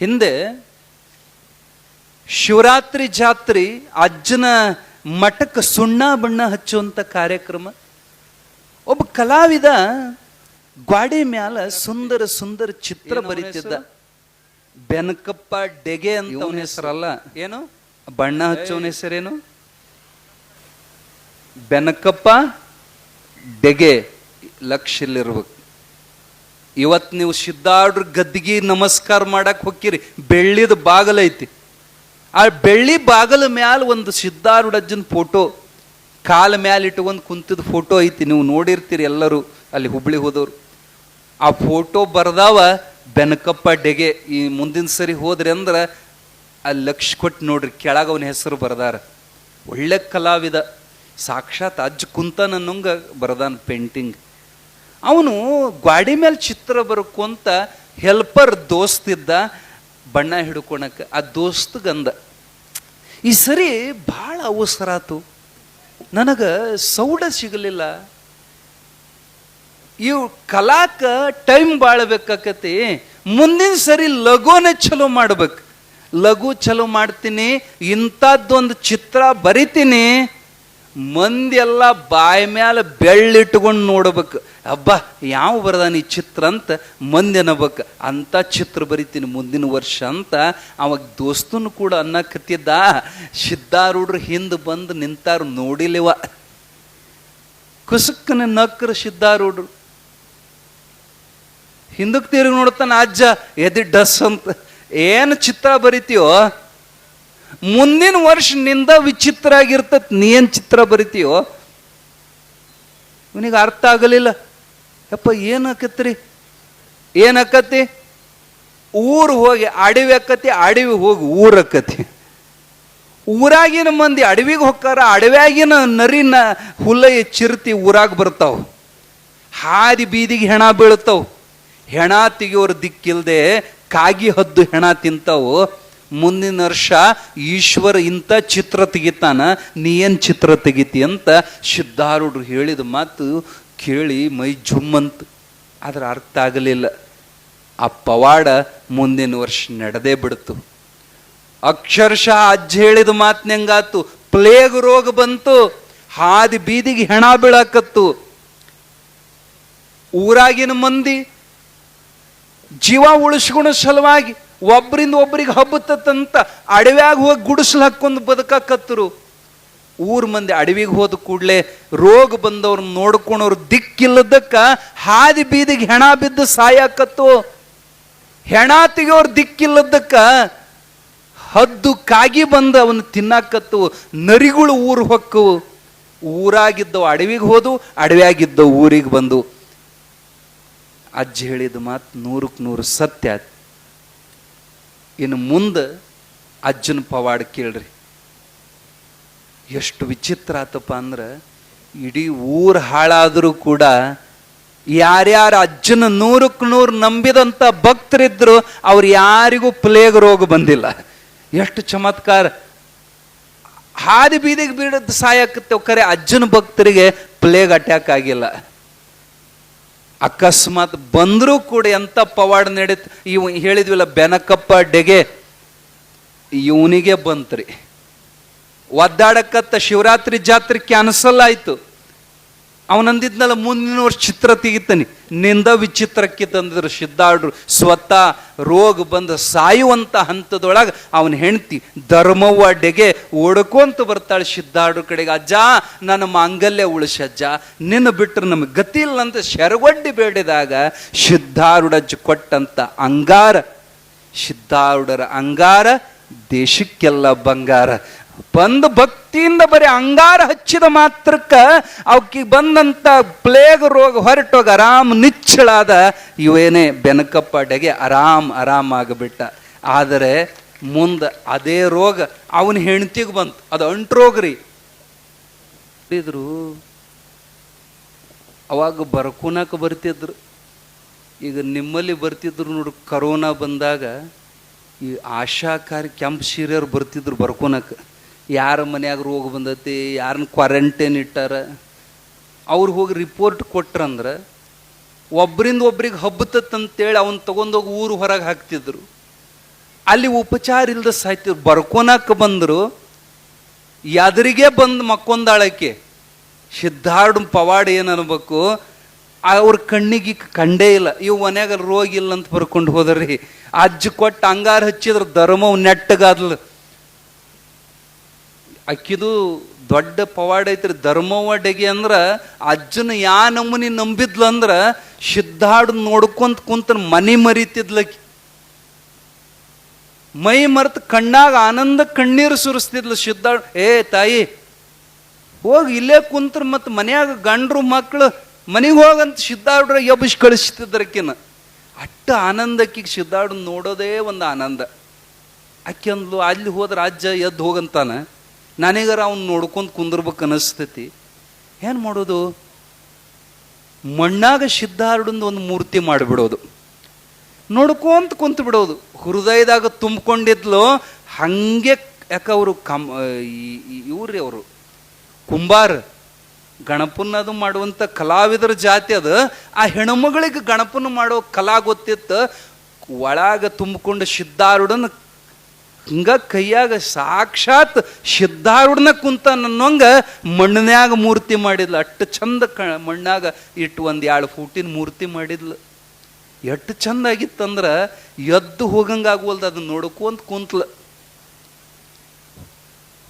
ಹಿಂದೆ ಶಿವರಾತ್ರಿ ಜಾತ್ರೆ ಅಜ್ಜನ ಮಠಕ್ಕೆ ಸುಣ್ಣ ಬಣ್ಣ ಹಚ್ಚುವಂಥ ಕಾರ್ಯಕ್ರಮ. ಒಬ್ಬ ಕಲಾವಿದ ಗ್ವಾಡೆ ಮ್ಯಾಲ ಸುಂದರ ಸುಂದರ ಚಿತ್ರ ಬರೀತಿದ್ದ. ಬೆನಕಪ್ಪ ಡೆಗೆ ಅಂತ ಅವನ ಹೆಸರಲ್ಲ, ಏನು ಬಣ್ಣ ಹಚ್ಚೋನ ಹೆಸರೇನು? ಬೆನಕಪ್ಪ ಡೆಗೆ. ಲಕ್ಷಲ್ಲಿರ್ಬೇಕು. ಇವತ್ತು ನೀವು ಸಿದ್ದಾಡ್ರ ಗದ್ದಿಗೆ ನಮಸ್ಕಾರ ಮಾಡಕ್ ಹೋಗಿರಿ, ಬೆಳ್ಳಿದ ಬಾಗಲ ಐತಿ. ಆ ಬೆಳ್ಳಿ ಬಾಗಲ ಮ್ಯಾಲ ಒಂದು ಸಿದ್ದಾರೂಢ ಅಜ್ಜನ ಫೋಟೋ ಕಾಲ ಮ್ಯಾಲ ಇಟ್ಕೊಂಡು ಕುಂತಿದ ಫೋಟೋ ಐತಿ. ನೀವು ನೋಡಿರ್ತೀರಿ ಎಲ್ಲರೂ ಅಲ್ಲಿ ಹುಬ್ಳಿ ಹೋದವ್ರು. ಆ ಫೋಟೋ ಬರ್ದಾವ ಬೆನಕಪ್ಪ ಡೆಗೆ. ಈ ಮುಂದಿನ ಸರಿ ಹೋದ್ರಿ ಅಂದ್ರೆ ಅಲ್ಲಿ ಲಕ್ಷ ಕೊಟ್ಟು ನೋಡ್ರಿ, ಕೆಳಗ ಅವನ ಹೆಸರು ಬರ್ದಾರ. ಒಳ್ಳೆ ಕಲಾವಿದ, ಸಾಕ್ಷಾತ್ ಅಜ್ಜ ಕುಂತನ ಅನ್ನೋಂಗ ಬರ್ದಾನ ಪೇಂಟಿಂಗ್. ಅವನು ಗ್ವಾಡಿ ಮೇಲೆ ಚಿತ್ರ ಬರ್ಕೊಂತ ಹೆಲ್ಪರ್ ದೋಸ್ತಿದ್ದ ಬಣ್ಣ ಹಿಡ್ಕೊಳಕ್ಕೆ. ಆ ದೋಸ್ತಗಂದ, ಈ ಸರಿ ಭಾಳ ಅವಸರ ಆತು, ನನಗೆ ಸೌಡ ಸಿಗಲಿಲ್ಲ, ಇವು ಕಲಾಕ ಟೈಮ್ ಭಾಳ ಬೇಕಾಕತಿ, ಮುಂದಿನ ಸರಿ ಲಘುನೇ ಚಲೋ ಮಾಡ್ಬೇಕು, ಲಘು ಚಲೋ ಮಾಡ್ತೀನಿ, ಇಂಥದ್ದೊಂದು ಚಿತ್ರ ಬರಿತೀನಿ, ಮಂದಿ ಎಲ್ಲ ಬಾಯಿ ಮ್ಯಾಲ ಬೆಳ್ಳಿಟ್ಕೊಂಡು ನೋಡ್ಬೇಕು, ಹಬ್ಬ ಯಾವ ಬರ್ದಾನ ಈ ಚಿತ್ರ ಅಂತ ಮಂದಿ ಅನ್ನಬೇಕು, ಅಂಥ ಚಿತ್ರ ಬರಿತೀನಿ ಮುಂದಿನ ವರ್ಷ ಅಂತ ಅವಾಗ ದೋಸ್ತನು ಕೂಡ ಅನ್ನಕತ್ತಿದ್ದ. ಸಿದ್ದಾರೂಢರು ಹಿಂದೆ ಬಂದು ನಿಂತಾರು, ನೋಡಿಲಿವ. ಕುಸುಕ್ಕನ ನಕ್ಕರು ಸಿದ್ದಾರೂಢರು. ಹಿಂದಕ್ಕೆ ತಿರುಗಿ ನೋಡ್ತಾನ ಅಜ್ಜ, ಎದಿ ಡಸ್ ಅಂತ. ಏನು ಚಿತ್ರ ಬರಿತೀಯೋ ಮುಂದಿನ ವರ್ಷ ನಿಂದ ವಿಚಿತ್ರ ಆಗಿರ್ತತ್, ನೀ ಏನು ಚಿತ್ರ ಬರಿತೀಯೋ? ಇವನಿಗೆ ಅರ್ಥ ಆಗಲಿಲ್ಲ. ಯಪ್ಪ ಏನಕತ್ರಿ, ಏನಕ್ಕತಿ? ಊರು ಹೋಗಿ ಅಡವಿ ಅಕ್ಕತಿ, ಅಡವಿ ಹೋಗಿ ಊರಕ್ಕತಿ. ಊರಾಗಿನ ಮಂದಿ ಅಡವಿಗೆ ಹೋಗ್ತಾರ, ಅಡವ್ಯಾಗಿನ ನರಿನ ಹುಲ್ಲ ಚಿರ್ತಿ ಊರಾಗ ಬರ್ತಾವ, ಹಾದಿ ಬೀದಿಗೆ ಹೆಣ ಬೀಳ್ತಾವ. ಹೆಣ ತೆಗಿಯೋರು ದಿಕ್ಕಿಲ್ದೆ ಕಾಗಿ ಹದ್ದು ಹೆಣ ತಿಂತಾವು. ಮುಂದಿನ ವರ್ಷ ಈಶ್ವರ ಇಂಥ ಚಿತ್ರ ತೆಗಿತಾನ, ನೀ ಏನು ಚಿತ್ರ ತೆಗಿತಿ ಅಂತ ಸಿದ್ದಾರೂಢರು ಹೇಳಿದ ಮಾತು ಕೇಳಿ ಮೈ ಜುಮ್ಮಂತ. ಆದ್ರೆ ಅರ್ಥ ಆಗಲಿಲ್ಲ. ಆ ಪವಾಡ ಮುಂದಿನ ವರ್ಷ ನಡೆದೇ ಬಿಡ್ತು. ಅಕ್ಷರಶಃ ಅಜ್ಜ ಹೇಳಿದ ಮಾತನೆಂಗಾತು, ಪ್ಲೇಗ್ ರೋಗ ಬಂತು, ಹಾದಿ ಬೀದಿಗೆ ಹೆಣ ಬೀಳಾಕತ್ತು. ಊರಾಗಿನ ಮಂದಿ ಜೀವ ಉಳಿಸ್ಕೊಳೋ ಸಲುವಾಗಿ ಒಬ್ಬರಿಂದ ಒಬ್ಬರಿಗೆ ಹಬ್ಬತ್ತಂತ ಅಡವ್ಯಾಗ ಹೋಗಿ ಗುಡಿಸ್ಲು ಹಾಕೊಂಡು ಬದುಕಾಕತ್ತರು. ಊರ್ ಮಂದಿ ಅಡವಿಗೆ ಹೋದ ಕೂಡಲೇ ರೋಗ ಬಂದವ್ರು ನೋಡ್ಕೊಳೋರು ದಿಕ್ಕಿಲ್ಲದಕ್ಕ ಹಾದಿ ಬೀದಿಗೆ ಹೆಣ ಬಿದ್ದು ಸಾಯಾಕತ್ತು. ಹೆಣ ತೆಗಿಯೋರು ದಿಕ್ಕಿಲ್ಲದಕ್ಕ ಹದ್ದು ಕಾಗಿ ಬಂದು ಅವನು ತಿನ್ನಾಕತ್ತು. ನರಿಗಳು ಊರು ಹೊಕ್ಕವು. ಊರಾಗಿದ್ದವು ಅಡವಿಗೆ ಹೋದು, ಅಡವ್ಯಾಗಿದ್ದವು ಊರಿಗೆ ಬಂದು. ಅಜ್ಜ ಹೇಳಿದ ಮಾತು 100% ಸತ್ಯ. ಇನ್ನು ಮುಂದೆ ಅಜ್ಜನ ಪವಾಡ ಕೇಳ್ರಿ, ಎಷ್ಟು ವಿಚಿತ್ರ ಆತಪ್ಪ ಅಂದ್ರೆ, ಇಡೀ ಊರು ಹಾಳಾದರೂ ಕೂಡ ಯಾರ್ಯಾರು ಅಜ್ಜನ 100% ನಂಬಿದಂಥ ಭಕ್ತರಿದ್ರು ಅವ್ರು ಯಾರಿಗೂ ಪ್ಲೇಗ್ ರೋಗ ಬಂದಿಲ್ಲ. ಎಷ್ಟು ಚಮತ್ಕಾರ! ಹಾದಿ ಬೀದಿಗೆ ಬೀಳದ್ದು ಸಾಯಕತ್ತೇವ್, ಖರೆ ಅಜ್ಜನ ಭಕ್ತರಿಗೆ ಪ್ಲೇಗ್ ಅಟ್ಯಾಕ್ ಆಗಿಲ್ಲ. ಅಕಸ್ಮಾತ್ ಬಂದರೂ ಕೂಡ ಎಂಥ ಪವಾಡ ನಡೀತು. ಇವ್ ಹೇಳಿದ್ವಿಲ್ಲ ಬೆನಕಪ್ಪ ಡೆಗೆ, ಇವನಿಗೆ ಬಂತ್ರಿ. ಒದ್ದಾಡಕತ್ತ ಶಿವರಾತ್ರಿ ಜಾತ್ರೆ ಕ್ಯಾನ್ಸಲ್ ಆಯ್ತು. ಅವನಂದಿದ್ನಲ್ಲ ಮುಂದಿನ ವರ್ಷ ಚಿತ್ರ ತೆಗಿತಾನೆ, ನಿಂದ ವಿಚಿತ್ರಕ್ಕೆ ತಂದಿದ್ರು ಸಿದ್ದಾರೂಢರು. ಸ್ವತಃ ರೋಗ ಬಂದು ಸಾಯುವಂಥ ಹಂತದೊಳಗೆ ಅವನ ಹೆಂಡತಿ ಧರ್ಮವ್ವ ಡೆಗೆ ಓಡ್ಕೊಂತ ಬರ್ತಾಳೆ ಸಿದ್ದಾರೂಢರ ಕಡೆಗೆ. ಅಜ್ಜ ನನ್ನ ಮಾಂಗಲ್ಯ ಉಳಿಸಜ್ಜ, ನಿನ್ನ ಬಿಟ್ಟರೆ ನಮಗೆ ಗತಿ ಇಲ್ಲ ಅಂತ ಶರಗೊಡ್ಡಿ ಬೇಡಿದಾಗ ಸಿದ್ದಾರೂಢಜ್ಜ ಕೊಟ್ಟಂತ ಅಂಗಾರ, ಸಿದ್ದಾರೂಢರ ಅಂಗಾರ ದೇಶಕ್ಕೆಲ್ಲ ಬಂಗಾರ. ಬಂದು ಭಕ್ತಿಯಿಂದ ಬರೀ ಅಂಗಾರ ಹಚ್ಚಿದ ಮಾತ್ರಕ್ಕ ಅವಕ್ಕೆ ಬಂದಂತ ಪ್ಲೇಗ್ ರೋಗ ಹೊರಟೋಗ ಆರಾಮ್ ನಿಚ್ಚಳಾದ. ಇವೇನೇ ಬೆನಕಪ್ಪ ಡೆಗೆ ಆರಾಮಾಗಿಬಿಟ್ಟ. ಆದರೆ ಮುಂದೆ ಅದೇ ರೋಗ ಅವನ ಹೆಂಡತಿಗೆ ಬಂತು. ಅದು ಅಂಟ್ರೋಗ್ರಿ ಇದ್ರು. ಅವಾಗ ಬರ್ಕೊನಕ್ಕೆ ಬರ್ತಿದ್ರು, ಈಗ ನಿಮ್ಮಲ್ಲಿ ಬರ್ತಿದ್ರು ನೋಡ್ರಿ. ಕರೋನಾ ಬಂದಾಗ ಈ ಆಶಾಕಾರಿ ಕೆಂಪು ಸೀರೆಯವ್ರು ಬರ್ತಿದ್ರು ಬರ್ಕೊನಕ್ಕೆ. ಯಾರ ಮನ್ಯಾಗ ರೋಗ ಬಂದತಿ, ಯಾರನ್ನ ಕ್ವಾರಂಟೈನ್ ಇಟ್ಟಾರ, ಅವ್ರು ಹೋಗಿ ರಿಪೋರ್ಟ್ ಕೊಟ್ರಂದ್ರೆ ಒಬ್ಬರಿಂದ ಒಬ್ರಿಗೆ ಹಬ್ಬತ್ತಂತೇಳಿ ಅವನ್ನ ತಗೊಂಡೋಗಿ ಊರು ಹೊರಗೆ ಹಾಕ್ತಿದ್ರು. ಅಲ್ಲಿ ಉಪಚಾರ ಇಲ್ದ ಸಾಯ್ತಿದ್ರು. ಬರ್ಕೊನಕ್ಕೆ ಬಂದರು, ಎದುರಿಗೆ ಬಂದು ಮಕ್ಕೊಂದಾಳಕ್ಕೆ. ಸಿದ್ಧಾರ್ಡ್ ಪವಾಡ ಏನು ಅನ್ಬೇಕು, ಅವ್ರ ಕಣ್ಣಿಗೆ ಕಂಡೇ ಇಲ್ಲ. ಇವು ಮನ್ಯಾಗ ರೋಗ ಇಲ್ಲ ಅಂತ ಬರ್ಕೊಂಡು ಹೋದ್ರಿ. ಅಜ್ಜ ಕೊಟ್ಟು ಅಂಗಾರ ಹಚ್ಚಿದ್ರ ಧರ್ಮವು ನೆಟ್ಟಗಾದ್ಲು. ಅಕ್ಕಿದು ದೊಡ್ಡ ಪವಾಡ ಐತ್ರಿ. ಧರ್ಮವ್ವ ಡೆಗೆ ಅಂದ್ರ ಅಜ್ಜನ ಯಾ ನಮೂನಿ ನಂಬಿದ್ಲು ಅಂದ್ರ ಸಿದ್ಧಾರ್ಡ್ ನೋಡ್ಕೊಂತ ಕುಂತ ಮನಿ ಮರಿತಿದ್ಲಕ್ಕಿ. ಮೈ ಮರೆತು ಕಣ್ಣಾಗ ಆನಂದ ಕಣ್ಣೀರು ಸುರಿಸ್ತಿದ್ಲು ಸಿದ್ಧಾರ್ಡ್. ಏ ತಾಯಿ ಹೋಗಿ ಇಲ್ಲೇ ಕುಂತ್ರ ಮತ್ತು ಮನ್ಯಾಗ ಗಂಡ್ರು ಮಕ್ಕಳು ಮನೆಗೆ ಹೋಗಂತ ಸಿದ್ಧಾರ್ಡ್ರ ಎಬ್ಬಿಸಿ ಕಳಿಸ್ತಿದ್ರಕ್ಕಿನ. ಅಟ್ಟ ಆನಂದಕ್ಕೆ ಸಿದ್ಧಾರ್ಡ್ ನೋಡೋದೇ ಒಂದು ಆನಂದ. ಅಕ್ಕಿ ಅಂದ್ಲು, ಅಲ್ಲಿ ಹೋದ್ರೆ ಅಜ್ಜ ಎದ್ದು ಹೋಗಂತಾನ, ನನಗಾರ ಅವ್ನು ನೋಡ್ಕೊಂತ ಕುಂದಿರ್ಬೇಕು ಅನಿಸ್ತೈತಿ. ಏನು ಮಾಡೋದು? ಮಣ್ಣಾಗ ಸಿದ್ಧಾರ್ಡಂದು ಒಂದು ಮೂರ್ತಿ ಮಾಡಿಬಿಡೋದು, ನೋಡ್ಕೊಂತ ಕುಂತು ಬಿಡೋದು. ಹೃದಯದಾಗ ತುಂಬಿಕೊಂಡಿದ್ಲು ಹಂಗೆ. ಯಾಕೆ ಅವರು ಇವ್ರಿ ಅವರು ಕುಂಬಾರ, ಗಣಪನ ಅದು ಮಾಡುವಂಥ ಕಲಾವಿದರ ಜಾತಿ ಅದು. ಆ ಹೆಣ್ಮಗಳಿಗೆ ಗಣಪನ ಮಾಡೋ ಕಲಾ ಗೊತ್ತಿತ್ತು. ಒಳಗ ತುಂಬಿಕೊಂಡು ಸಿದ್ಧಾರೂಢನ ಹಿಂಗ ಕೈಯಾಗ ಸಾಕ್ಷಾತ್ ಸಿದ್ಧಾರೂಢನ ಕುಂತ ನನ್ನಂಗ ಮಣ್ಣನ್ಯಾಗ ಮೂರ್ತಿ ಮಾಡಿದ್ಲು. ಅಷ್ಟು ಚಂದ ಮಣ್ಣಾಗ ಇಟ್ಟು 1-2 ಫೂಟಿನ ಮೂರ್ತಿ ಮಾಡಿದ್ಲು. ಎಷ್ಟು ಚಂದ ಆಗಿತ್ತಂದ್ರೆ ಎದ್ದು ಹೋಗಂಗಾಗುವಲ್ದು. ಅದನ್ನ ನೋಡ್ಕೊಂತ ಕುಂತ್ಲು.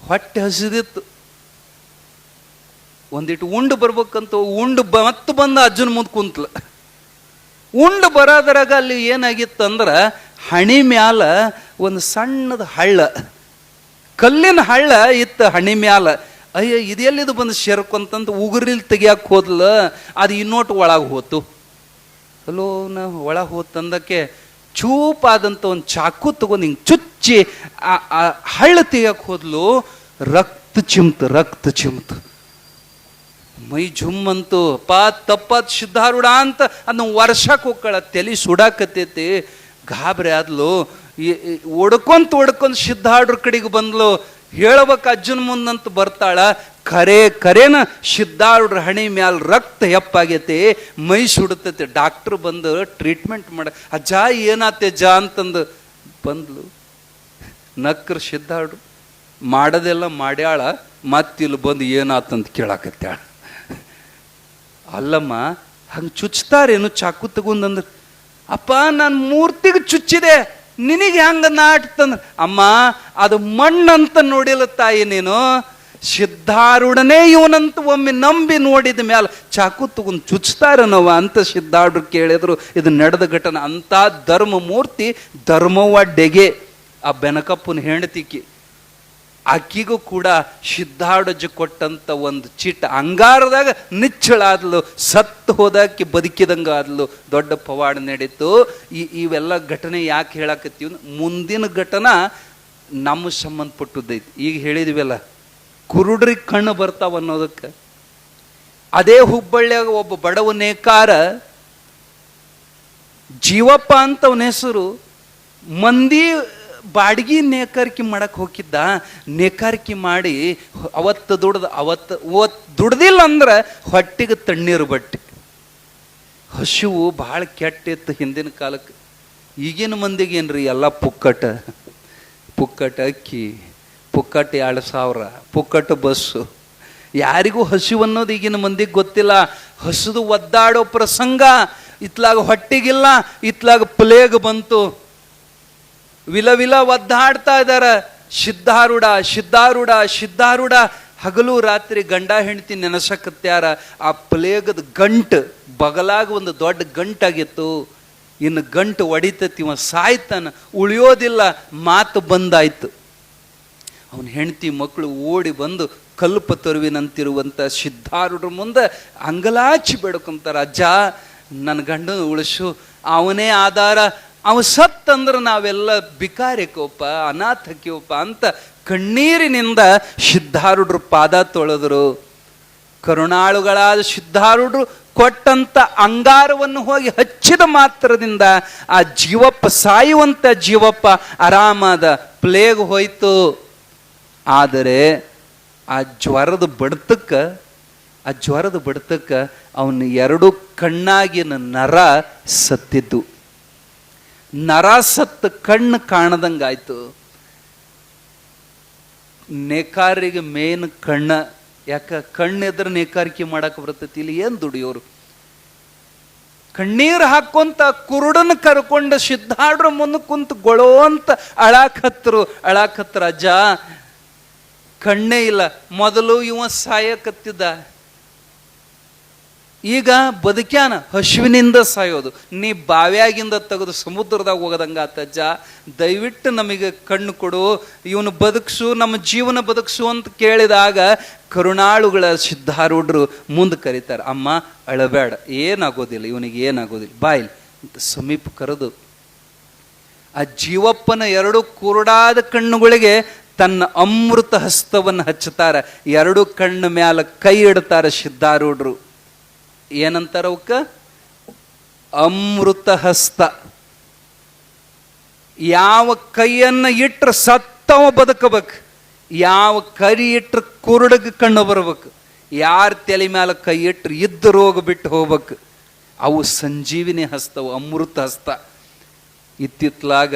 ಹೊಟ್ಟೆ ಹಸಿದಿತ್ತು, ಒಂದಿಟ್ಟು ಉಂಡು ಬರ್ಬೇಕಂತ ಉಂಡು ಮತ್ತೆ ಬಂದ ಅಜ್ಜನ ಮುಂದೆ ಕುಂತ್ಲ. ಉಂಡು ಬರೋದ್ರಾಗ ಅಲ್ಲಿ ಏನಾಗಿತ್ತಂದ್ರೆ ಹಣಿ ಮ್ಯಾಲ ಒಂದು ಸಣ್ಣದ ಹಳ್ಳ, ಕಲ್ಲಿನ ಹಳ್ಳ ಇತ್ತು ಹಣಿ ಮ್ಯಾಲ. ಅಯ್ಯ ಇದೆಲ್ಲಿದು ಬಂದು ಸೇರ್ಕೊಂತಂತ ಉಗುರಿಲ್ ತೆಗಿಯಕ್ಕೆ ಹೋದ್ಲ. ಅದು ಇನ್ನೋಟು ಒಳಗೆ ಹೋತು. ಅಲ್ಲೋ ನಾ ಒಳಗೆ ಹೋತಂದಕ್ಕೆ ಚೂಪಾದಂಥ ಒಂದು ಚಾಕು ತಗೊಂಡು ಹಿಂಗೆ ಚುಚ್ಚಿ ಆ ಹಳ್ಳ ತೆಗಿಯಕ್ಕೆ ಹೋದ್ಲು. ರಕ್ತ ಚಿಮ್ತು. ಮೈ ಜುಮ್ಮಂತು. ತಪ್ಪಾದ ಸಿದ್ಧಾರೂಢ ಅಂತ ಅದನ್ನ ವರ್ಷಕ್ಕೆ ಹೋಗ್ಕಳ. ತಲೆ ಸುಡಾಕತ್ತೈತಿ. ಗಾಬರಿ ಆದ್ಲು. ಓಡ್ಕೊಂತ ಸಿದ್ಧಾರೂಢರ ಕಡೆಗೆ ಬಂದ್ಲು. ಹೇಳ್ಬೇಕು ಅಜ್ಜನ ಮುಂದಂತ ಬರ್ತಾಳ. ಕರೇನ ಸಿದ್ಧಾರೂಢರ ಹಣಿ ಮ್ಯಾಲ ರಕ್ತ ಹೆಪ್ಪಾಗೈತಿ, ಮೈ ಸುಡುತ್ತೈತಿ. ಡಾಕ್ಟ್ರ್ ಬಂದು ಟ್ರೀಟ್ಮೆಂಟ್ ಮಾಡ. ಅಜ್ಜ ಏನಾತೆ ಅಜ್ಜ ಅಂತಂದು ಬಂದ್ಲು. ನಕ್ರ ಸಿದ್ಧಾರೂಢರು ಮಾಡೋದೆಲ್ಲ ಮಾಡ್ಯಾಳ. ಮತ್ತಿಲ್ಲಿ ಬಂದು ಏನಾತಂತ ಕೇಳಾಕತ್ಯಾಳ. ಅಲ್ಲಮ್ಮ ಹಂಗೆ ಚುಚ್ತಾರೇನು ಚಾಕು ತಗೊಂಡಂದ್ರೆ? ಅಪ್ಪ ನಾನು ಮೂರ್ತಿಗೆ ಚುಚ್ಚಿದೆ, ನಿನಗೆ ಹೆಂಗ ನಾಟ್ತಂದ್ರೆ? ಅಮ್ಮ ಅದು ಮಣ್ಣಂತ ನೋಡಿಲ್ಲ ತಾಯಿ ನೀನು. ಸಿದ್ಧಾರೂಢನೇ ಇವನಂತ ಒಮ್ಮೆ ನಂಬಿ ನೋಡಿದ ಮ್ಯಾಲ ಚಾಕು ತಗೊಂಡು ಚುಚ್ತಾರನವ ಅಂತ ಸಿದ್ಧಾರೂಢರು ಕೇಳಿದ್ರು. ಇದು ನಡೆದ ಘಟನೆ. ಅಂತ ಧರ್ಮ ಮೂರ್ತಿ ಧರ್ಮವ್ವ ಡೆಗೆ, ಆ ಬೆನಕಪ್ಪನ ಹೆಂಡತಿಕಿ. ಆಕಿಗೂ ಕೂಡ ಸಿದ್ಧಾರೂಢಜ್ಜ ಕೊಟ್ಟಂತ ಒಂದು ಚಿಟ್ಟ ಅಂಗಾರದಾಗ ನಿಚ್ಚಳಾದ್ಲು. ಸತ್ತು ಹೋದಾಕಿ ಬದುಕಿದಂಗ ಆದ್ಲು. ದೊಡ್ಡ ಪವಾಡ ನಡೀತು. ಇವೆಲ್ಲ ಘಟನೆ ಯಾಕೆ ಹೇಳಕತ್ತೀವಿ? ಮುಂದಿನ ಘಟನಾ ನಮ್ಮ ಸಂಬಂಧಪಟ್ಟದ್ದೈತಿ. ಈಗ ಹೇಳಿದ್ವಲ್ಲ, ಕುರುಡ್ರಿಗೆ ಕಣ್ಣು ಬರ್ತಾವ ಅನ್ನೋದಕ್ಕೆ. ಅದೇ ಹುಬ್ಬಳ್ಳಿಯಾಗ ಒಬ್ಬ ಬಡವ ನೇಕಾರ ಜೀವಪ್ಪ ಅಂತ ಅವನ ಹೆಸರು. ಮಂದಿ ಬಾಡಿಗೆ ನೇಕಾರಿಕೆ ಮಾಡಕ್ಕೆ ಹೋಗಿದ್ದ. ನೇಕಾರಿಕೆ ಮಾಡಿ ಅವತ್ತು ದುಡ್ದಿಲ್ಲ ಅಂದ್ರೆ ಹೊಟ್ಟಿಗೆ ತಣ್ಣೀರು ಬಟ್ಟೆ. ಹಸಿವು ಭಾಳ ಕೆಟ್ಟಿತ್ತು ಹಿಂದಿನ ಕಾಲಕ್ಕೆ. ಈಗಿನ ಮಂದಿಗೆ ಏನ್ರಿ ಎಲ್ಲ ಪುಕ್ಕಟ ಅಕ್ಕಿ, ಪುಕ್ಕಟ 2,000, ಪುಕ್ಕಟ ಬಸ್ಸು. ಯಾರಿಗೂ ಹಸಿವು ಅನ್ನೋದು ಈಗಿನ ಮಂದಿಗೆ ಗೊತ್ತಿಲ್ಲ. ಹಸಿದು ಒದ್ದಾಡೋ ಪ್ರಸಂಗ. ಇತ್ಲಾಗ ಹೊಟ್ಟಿಗಿಲ್ಲ, ಇತ್ಲಾಗ ಪ್ಲೇಗ್ ಬಂತು. ವಿಲ ಒದ್ದಾಡ್ತಾ ಇದ್ದಾರ. ಸಿದ್ಧಾರೂಢ ಹಗಲು ರಾತ್ರಿ ಗಂಡ ಹೆಂಡತಿ ನೆನಸಕತ್ಯಾರ. ಆ ಪ್ಲೇಗದ ಗಂಟು ಬಗಲಾಗ ಒಂದು ದೊಡ್ಡ ಗಂಟಾಗಿತ್ತು. ಇನ್ನು ಗಂಟು ಹೊಡಿತತಿ, ಇವ ಸಾಯ್ತಾನ, ಉಳಿಯೋದಿಲ್ಲ. ಮಾತು ಬಂದಾಯ್ತು. ಅವನ ಹೆಂಡತಿ ಮಕ್ಕಳು ಓಡಿ ಬಂದು ಕಲ್ಪ ತರುವಿನಂತಿರುವಂಥ ಸಿದ್ಧಾರೂಢರ ಮುಂದೆ ಅಂಗಲಾಚಿ ಬೇಡ್ಕೊಂತಾರ. ಅಜ್ಜ ನನ್ನ ಗಂಡನ ಉಳಿಸು, ಅವನೇ ಆಧಾರ. ಅವ ಸತ್ತಂದ್ರೆ ನಾವೆಲ್ಲ ಬಿಕಾರಿಕೋಪ, ಅನಾಥಕ್ಯೋಪ ಅಂತ ಕಣ್ಣೀರಿನಿಂದ ಸಿದ್ಧಾರೂಢರು ಪಾದ ತೊಳೆದರು. ಕರುಣಾಳುಗಳಾದ ಸಿದ್ಧಾರೂಢರು ಕೊಟ್ಟಂತ ಅಂಗಾರವನ್ನು ಹೋಗಿ ಹಚ್ಚಿದ ಮಾತ್ರದಿಂದ ಆ ಜೀವಪ್ಪ, ಸಾಯುವಂತ ಜೀವಪ್ಪ ಆರಾಮಾದ. ಪ್ಲೇಗ್ ಹೋಯ್ತು. ಆದರೆ ಆ ಜ್ವರದ ಬಡ್ತಕ್ಕೆ ಅವನ 2 ಕಣ್ಣಾಗಿನ ನರ ಸತ್ತಿದ್ದು. ನರಾಸತ್ತು ಕಣ್ಣು ಕಾಣದಂಗಾಯ್ತು. ನೇಕಾರಿಗೆ ಮೇನ್ ಕಣ್ಣ, ಯಾಕ ಕಣ್ಣೆದ್ರ ನೇಕಾರಿಕೆ ಮಾಡಕ್ ಬರ್ತೈತಿ. ಇಲ್ಲಿ ಏನ್ ದುಡಿಯೋರು ಕಣ್ಣೀರು ಹಾಕೊಂತ ಕುರುಡನ ಕರ್ಕೊಂಡ ಸಿದ್ಧಾಡ್ರ ಮುಂದೆ ಕುಂತ ಗೊಳೋ ಅಂತ ಅಳಾಕತ್ರು. ಅಜ್ಜ ಕಣ್ಣೇ ಇಲ್ಲ. ಮೊದಲು ಇವ ಸಾಯಕತ್ತಿದ್ದ, ಈಗ ಬದುಕ್ಯಾನ. ಹಸುವಿನಿಂದ ಸಾಯೋದು. ನೀ ಬಾವ್ಯಾಗಿಂದ ತೆಗೆದು ಸಮುದ್ರದಾಗ ಹೋಗೋದಂಗಾತಜ್ಜ. ದಯವಿಟ್ಟು ನಮಗೆ ಕಣ್ಣು ಕೊಡು, ಇವನು ಬದುಕ್ಸು, ನಮ್ಮ ಜೀವನ ಬದುಕ್ಸು ಅಂತ ಕೇಳಿದಾಗ ಕರುಣಾಳುಗಳ ಸಿದ್ಧಾರೂಢರು ಮುಂದೆ ಕರೀತಾರೆ. ಅಮ್ಮ ಅಳಬೇಡ, ಏನಾಗೋದಿಲ್ಲ, ಇವನಿಗೆ ಏನಾಗೋದಿಲ್ಲ, ಬಾಯಿಲ್ ಅಂತ ಸಮೀಪ ಕರೆದು ಆ ಜೀವಪ್ಪನ ಎರಡು ಕುರುಡಾದ ಕಣ್ಣುಗಳಿಗೆ ತನ್ನ ಅಮೃತ ಹಸ್ತವನ್ನು ಹಚ್ಚುತ್ತಾರ. ಎರಡು ಕಣ್ಣು ಮ್ಯಾಲ ಕೈ ಇಡ್ತಾರೆ ಸಿದ್ಧಾರೂಢರು. ಏನಂತಾರ ಅವಕ್ಕ? ಅಮೃತ ಹಸ್ತ. ಯಾವ ಕೈಯನ್ನ ಇಟ್ರ ಸತ್ತವ ಬದುಕಬೇಕು, ಯಾವ ಕೈ ಇಟ್ರ ಕುರುಡಗ ಕಣ್ಣು ಬರ್ಬೇಕು, ಯಾರ ತಲೆ ಮ್ಯಾಲ ಕೈ ಇಟ್ರ ಇದ್ದ ರೋಗ ಬಿಟ್ಟು ಹೋಗ್ಬೇಕು. ಅವು ಸಂಜೀವಿನಿ ಹಸ್ತವು, ಅಮೃತ ಹಸ್ತ. ಇತ್ತಿತ್ಲಾಗ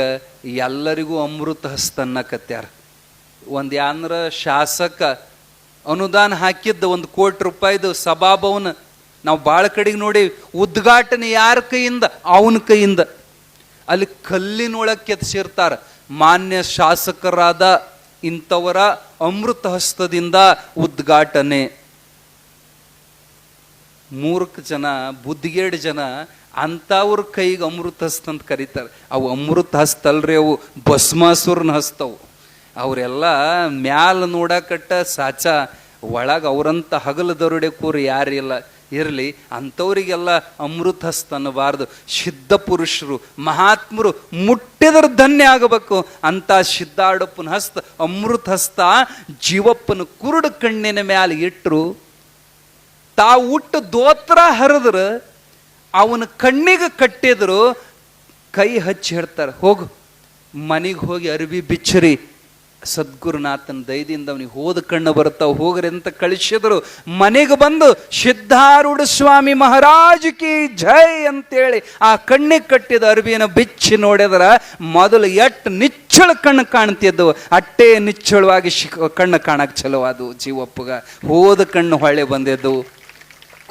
ಎಲ್ಲರಿಗೂ ಅಮೃತ ಹಸ್ತ ಅನ್ನಕತ್ಯಾರ. ಒಂದು ಯಾಂದ್ರ ಶಾಸಕ ಅನುದಾನ ಹಾಕಿದ್ದ 1 ಕೋಟಿ ರೂಪಾಯಿದು ಸಭಾಭವನ ನಾವು ಭಾಳ ಕಡೆಗೆ ನೋಡಿ. ಉದ್ಘಾಟನೆ ಯಾರ ಕೈಯಿಂದ? ಅವನ ಕೈಯಿಂದ. ಅಲ್ಲಿ ಕಲ್ಲಿನೊಳಗೆ ಕೆತ್ತಿಸಿರ್ತಾರ, ಮಾನ್ಯ ಶಾಸಕರಾದ ಇಂಥವರ ಅಮೃತ ಹಸ್ತದಿಂದ ಉದ್ಘಾಟನೆ. ಮೂರ್ಖ ಜನ, ಬುದ್ಧಿಗೇಡು ಜನ ಅಂಥವ್ರ ಕೈಗೆ ಅಮೃತ ಹಸ್ತ ಅಂತ ಕರೀತಾರೆ. ಅವು ಅಮೃತ ಹಸ್ತ ಅಲ್ರಿ, ಅವು ಭಸ್ಮಾಸುರನ ಹಸ್ತವು. ಅವರೆಲ್ಲ ಮ್ಯಾಲ ನೋಡಕಟ್ಟ ಸಾಚ, ಒಳಗೆ ಅವರಂತ ಹಗಲು ದರೋಡೆ ಕೂರು ಯಾರಿಲ್ಲ. ಇರಲಿ, ಅಂಥವ್ರಿಗೆಲ್ಲ ಅಮೃತ ಹಸ್ತ ಅನ್ನಬಾರ್ದು. ಸಿದ್ಧ ಪುರುಷರು, ಮಹಾತ್ಮರು ಮುಟ್ಟಿದ್ರ ಧನ್ಯ ಆಗಬೇಕು. ಅಂತ ಸಿದ್ಧಾರೂಢಪ್ಪನ ಹಸ್ತ ಅಮೃತ ಹಸ್ತ ಜೀವಪ್ಪನ ಕುರುಡು ಕಣ್ಣಿನ ಮ್ಯಾಲೆ ಇಟ್ಟರು. ತಾವು ಉಟ್ಟು ದೋತ್ರ ಹರಿದ್ರ ಅವನ ಕಣ್ಣಿಗೆ ಕಟ್ಟಿದ್ರು. ಕೈ ಹಚ್ಚಿ ಹೇಳ್ತಾರೆ, ಹೋಗು ಮನೆಗೆ ಹೋಗಿ ಅರಿವಿ ಬಿಚ್ಚರಿ, ಸದ್ಗುರುನಾಥನ ದಯದಿಂದ ಅವನಿಗೆ ಹೋದ ಕಣ್ಣು ಬರ್ತಾವ, ಹೋಗ್ರಿ ಅಂತ ಕಳಿಸಿದ್ರು. ಮನೆಗೆ ಬಂದು ಸಿದ್ಧಾರೂಢ ಸ್ವಾಮಿ ಮಹಾರಾಜ್ ಕಿ ಜೈ ಅಂತೇಳಿ ಆ ಕಣ್ಣಿಗೆ ಕಟ್ಟಿದ ಅರಿವಿನ ಬಿಚ್ಚಿ ನೋಡಿದ್ರ ಮೊದಲು ಎಟ್ಟು ನಿಚ್ಚಳ ಕಣ್ಣು ಕಾಣ್ತಿದ್ದವು, ಅಟ್ಟೇ ನಿಚ್ಚಳವಾಗಿ ಕಣ್ಣು ಕಾಣಕ್ಕೆ ಚಲೋವಾದವು. ಜೀವಪ್ಪಗ ಹೋದ ಕಣ್ಣು ಹೊಳೆ ಬಂದಿದ್ದವು.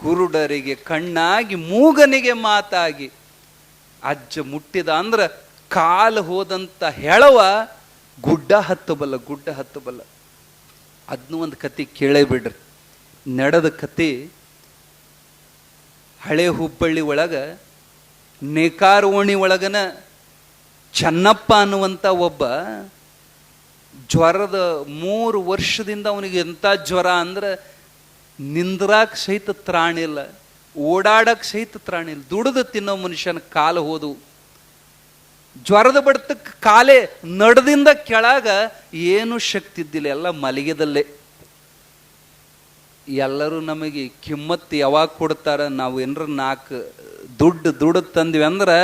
ಕುರುಡರಿಗೆ ಕಣ್ಣಾಗಿ, ಮೂಗನಿಗೆ ಮಾತಾಗಿ. ಅಜ್ಜ ಮುಟ್ಟಿದ ಅಂದ್ರೆ ಕಾಲು ಹೋದಂತ ಹೆಳವ ಗುಡ್ಡ ಹತ್ತಬಲ್ಲ, ಗುಡ್ಡ ಹತ್ತಬಲ್ಲ. ಅದನ್ನೂ ಒಂದು ಕತೆ ಕೇಳೇ ಬಿಡ್ರಿ. ನಡೆದ ಕತೆ ಹಳೆ ಹುಬ್ಬಳ್ಳಿ ಒಳಗ ನೇಕಾರ ಓಣಿ ಒಳಗನ ಚನ್ನಪ್ಪ ಅನ್ನುವಂಥ ಒಬ್ಬ ಜ್ವರದ 3 ವರ್ಷದಿಂದ ಅವನಿಗೆ ಎಂಥ ಜ್ವರ ಅಂದ್ರೆ ನಿಂದ್ರಾಕ್ ಸಹಿತ ತ್ರಾಣಿಲ್ಲ, ಓಡಾಡಕ್ ಸಹಿತ ತ್ರಾಣಿಲ್ಲ. ದುಡಿದು ತಿನ್ನೋ ಮನುಷ್ಯನ ಕಾಲು ಹೋದವು. ಜ್ವರದ ಬಡ್ತಕ್ಕೆ ಕಾಲೇ ನಡದಿಂದ ಕೆಳಗ ಏನು ಶಕ್ತಿ ಇದ್ದಿಲ್ಲ, ಎಲ್ಲ ಮಲಗಿದಲ್ಲೇ. ಎಲ್ಲರೂ ನಮಗೆ ಕಿಮ್ಮತ್ತು ಯಾವಾಗ ಕೊಡ್ತಾರ? ನಾವು ಏನಾರ 4 ದುಡ್ಡು ತಂದ್ವಿ ಅಂದ್ರೆ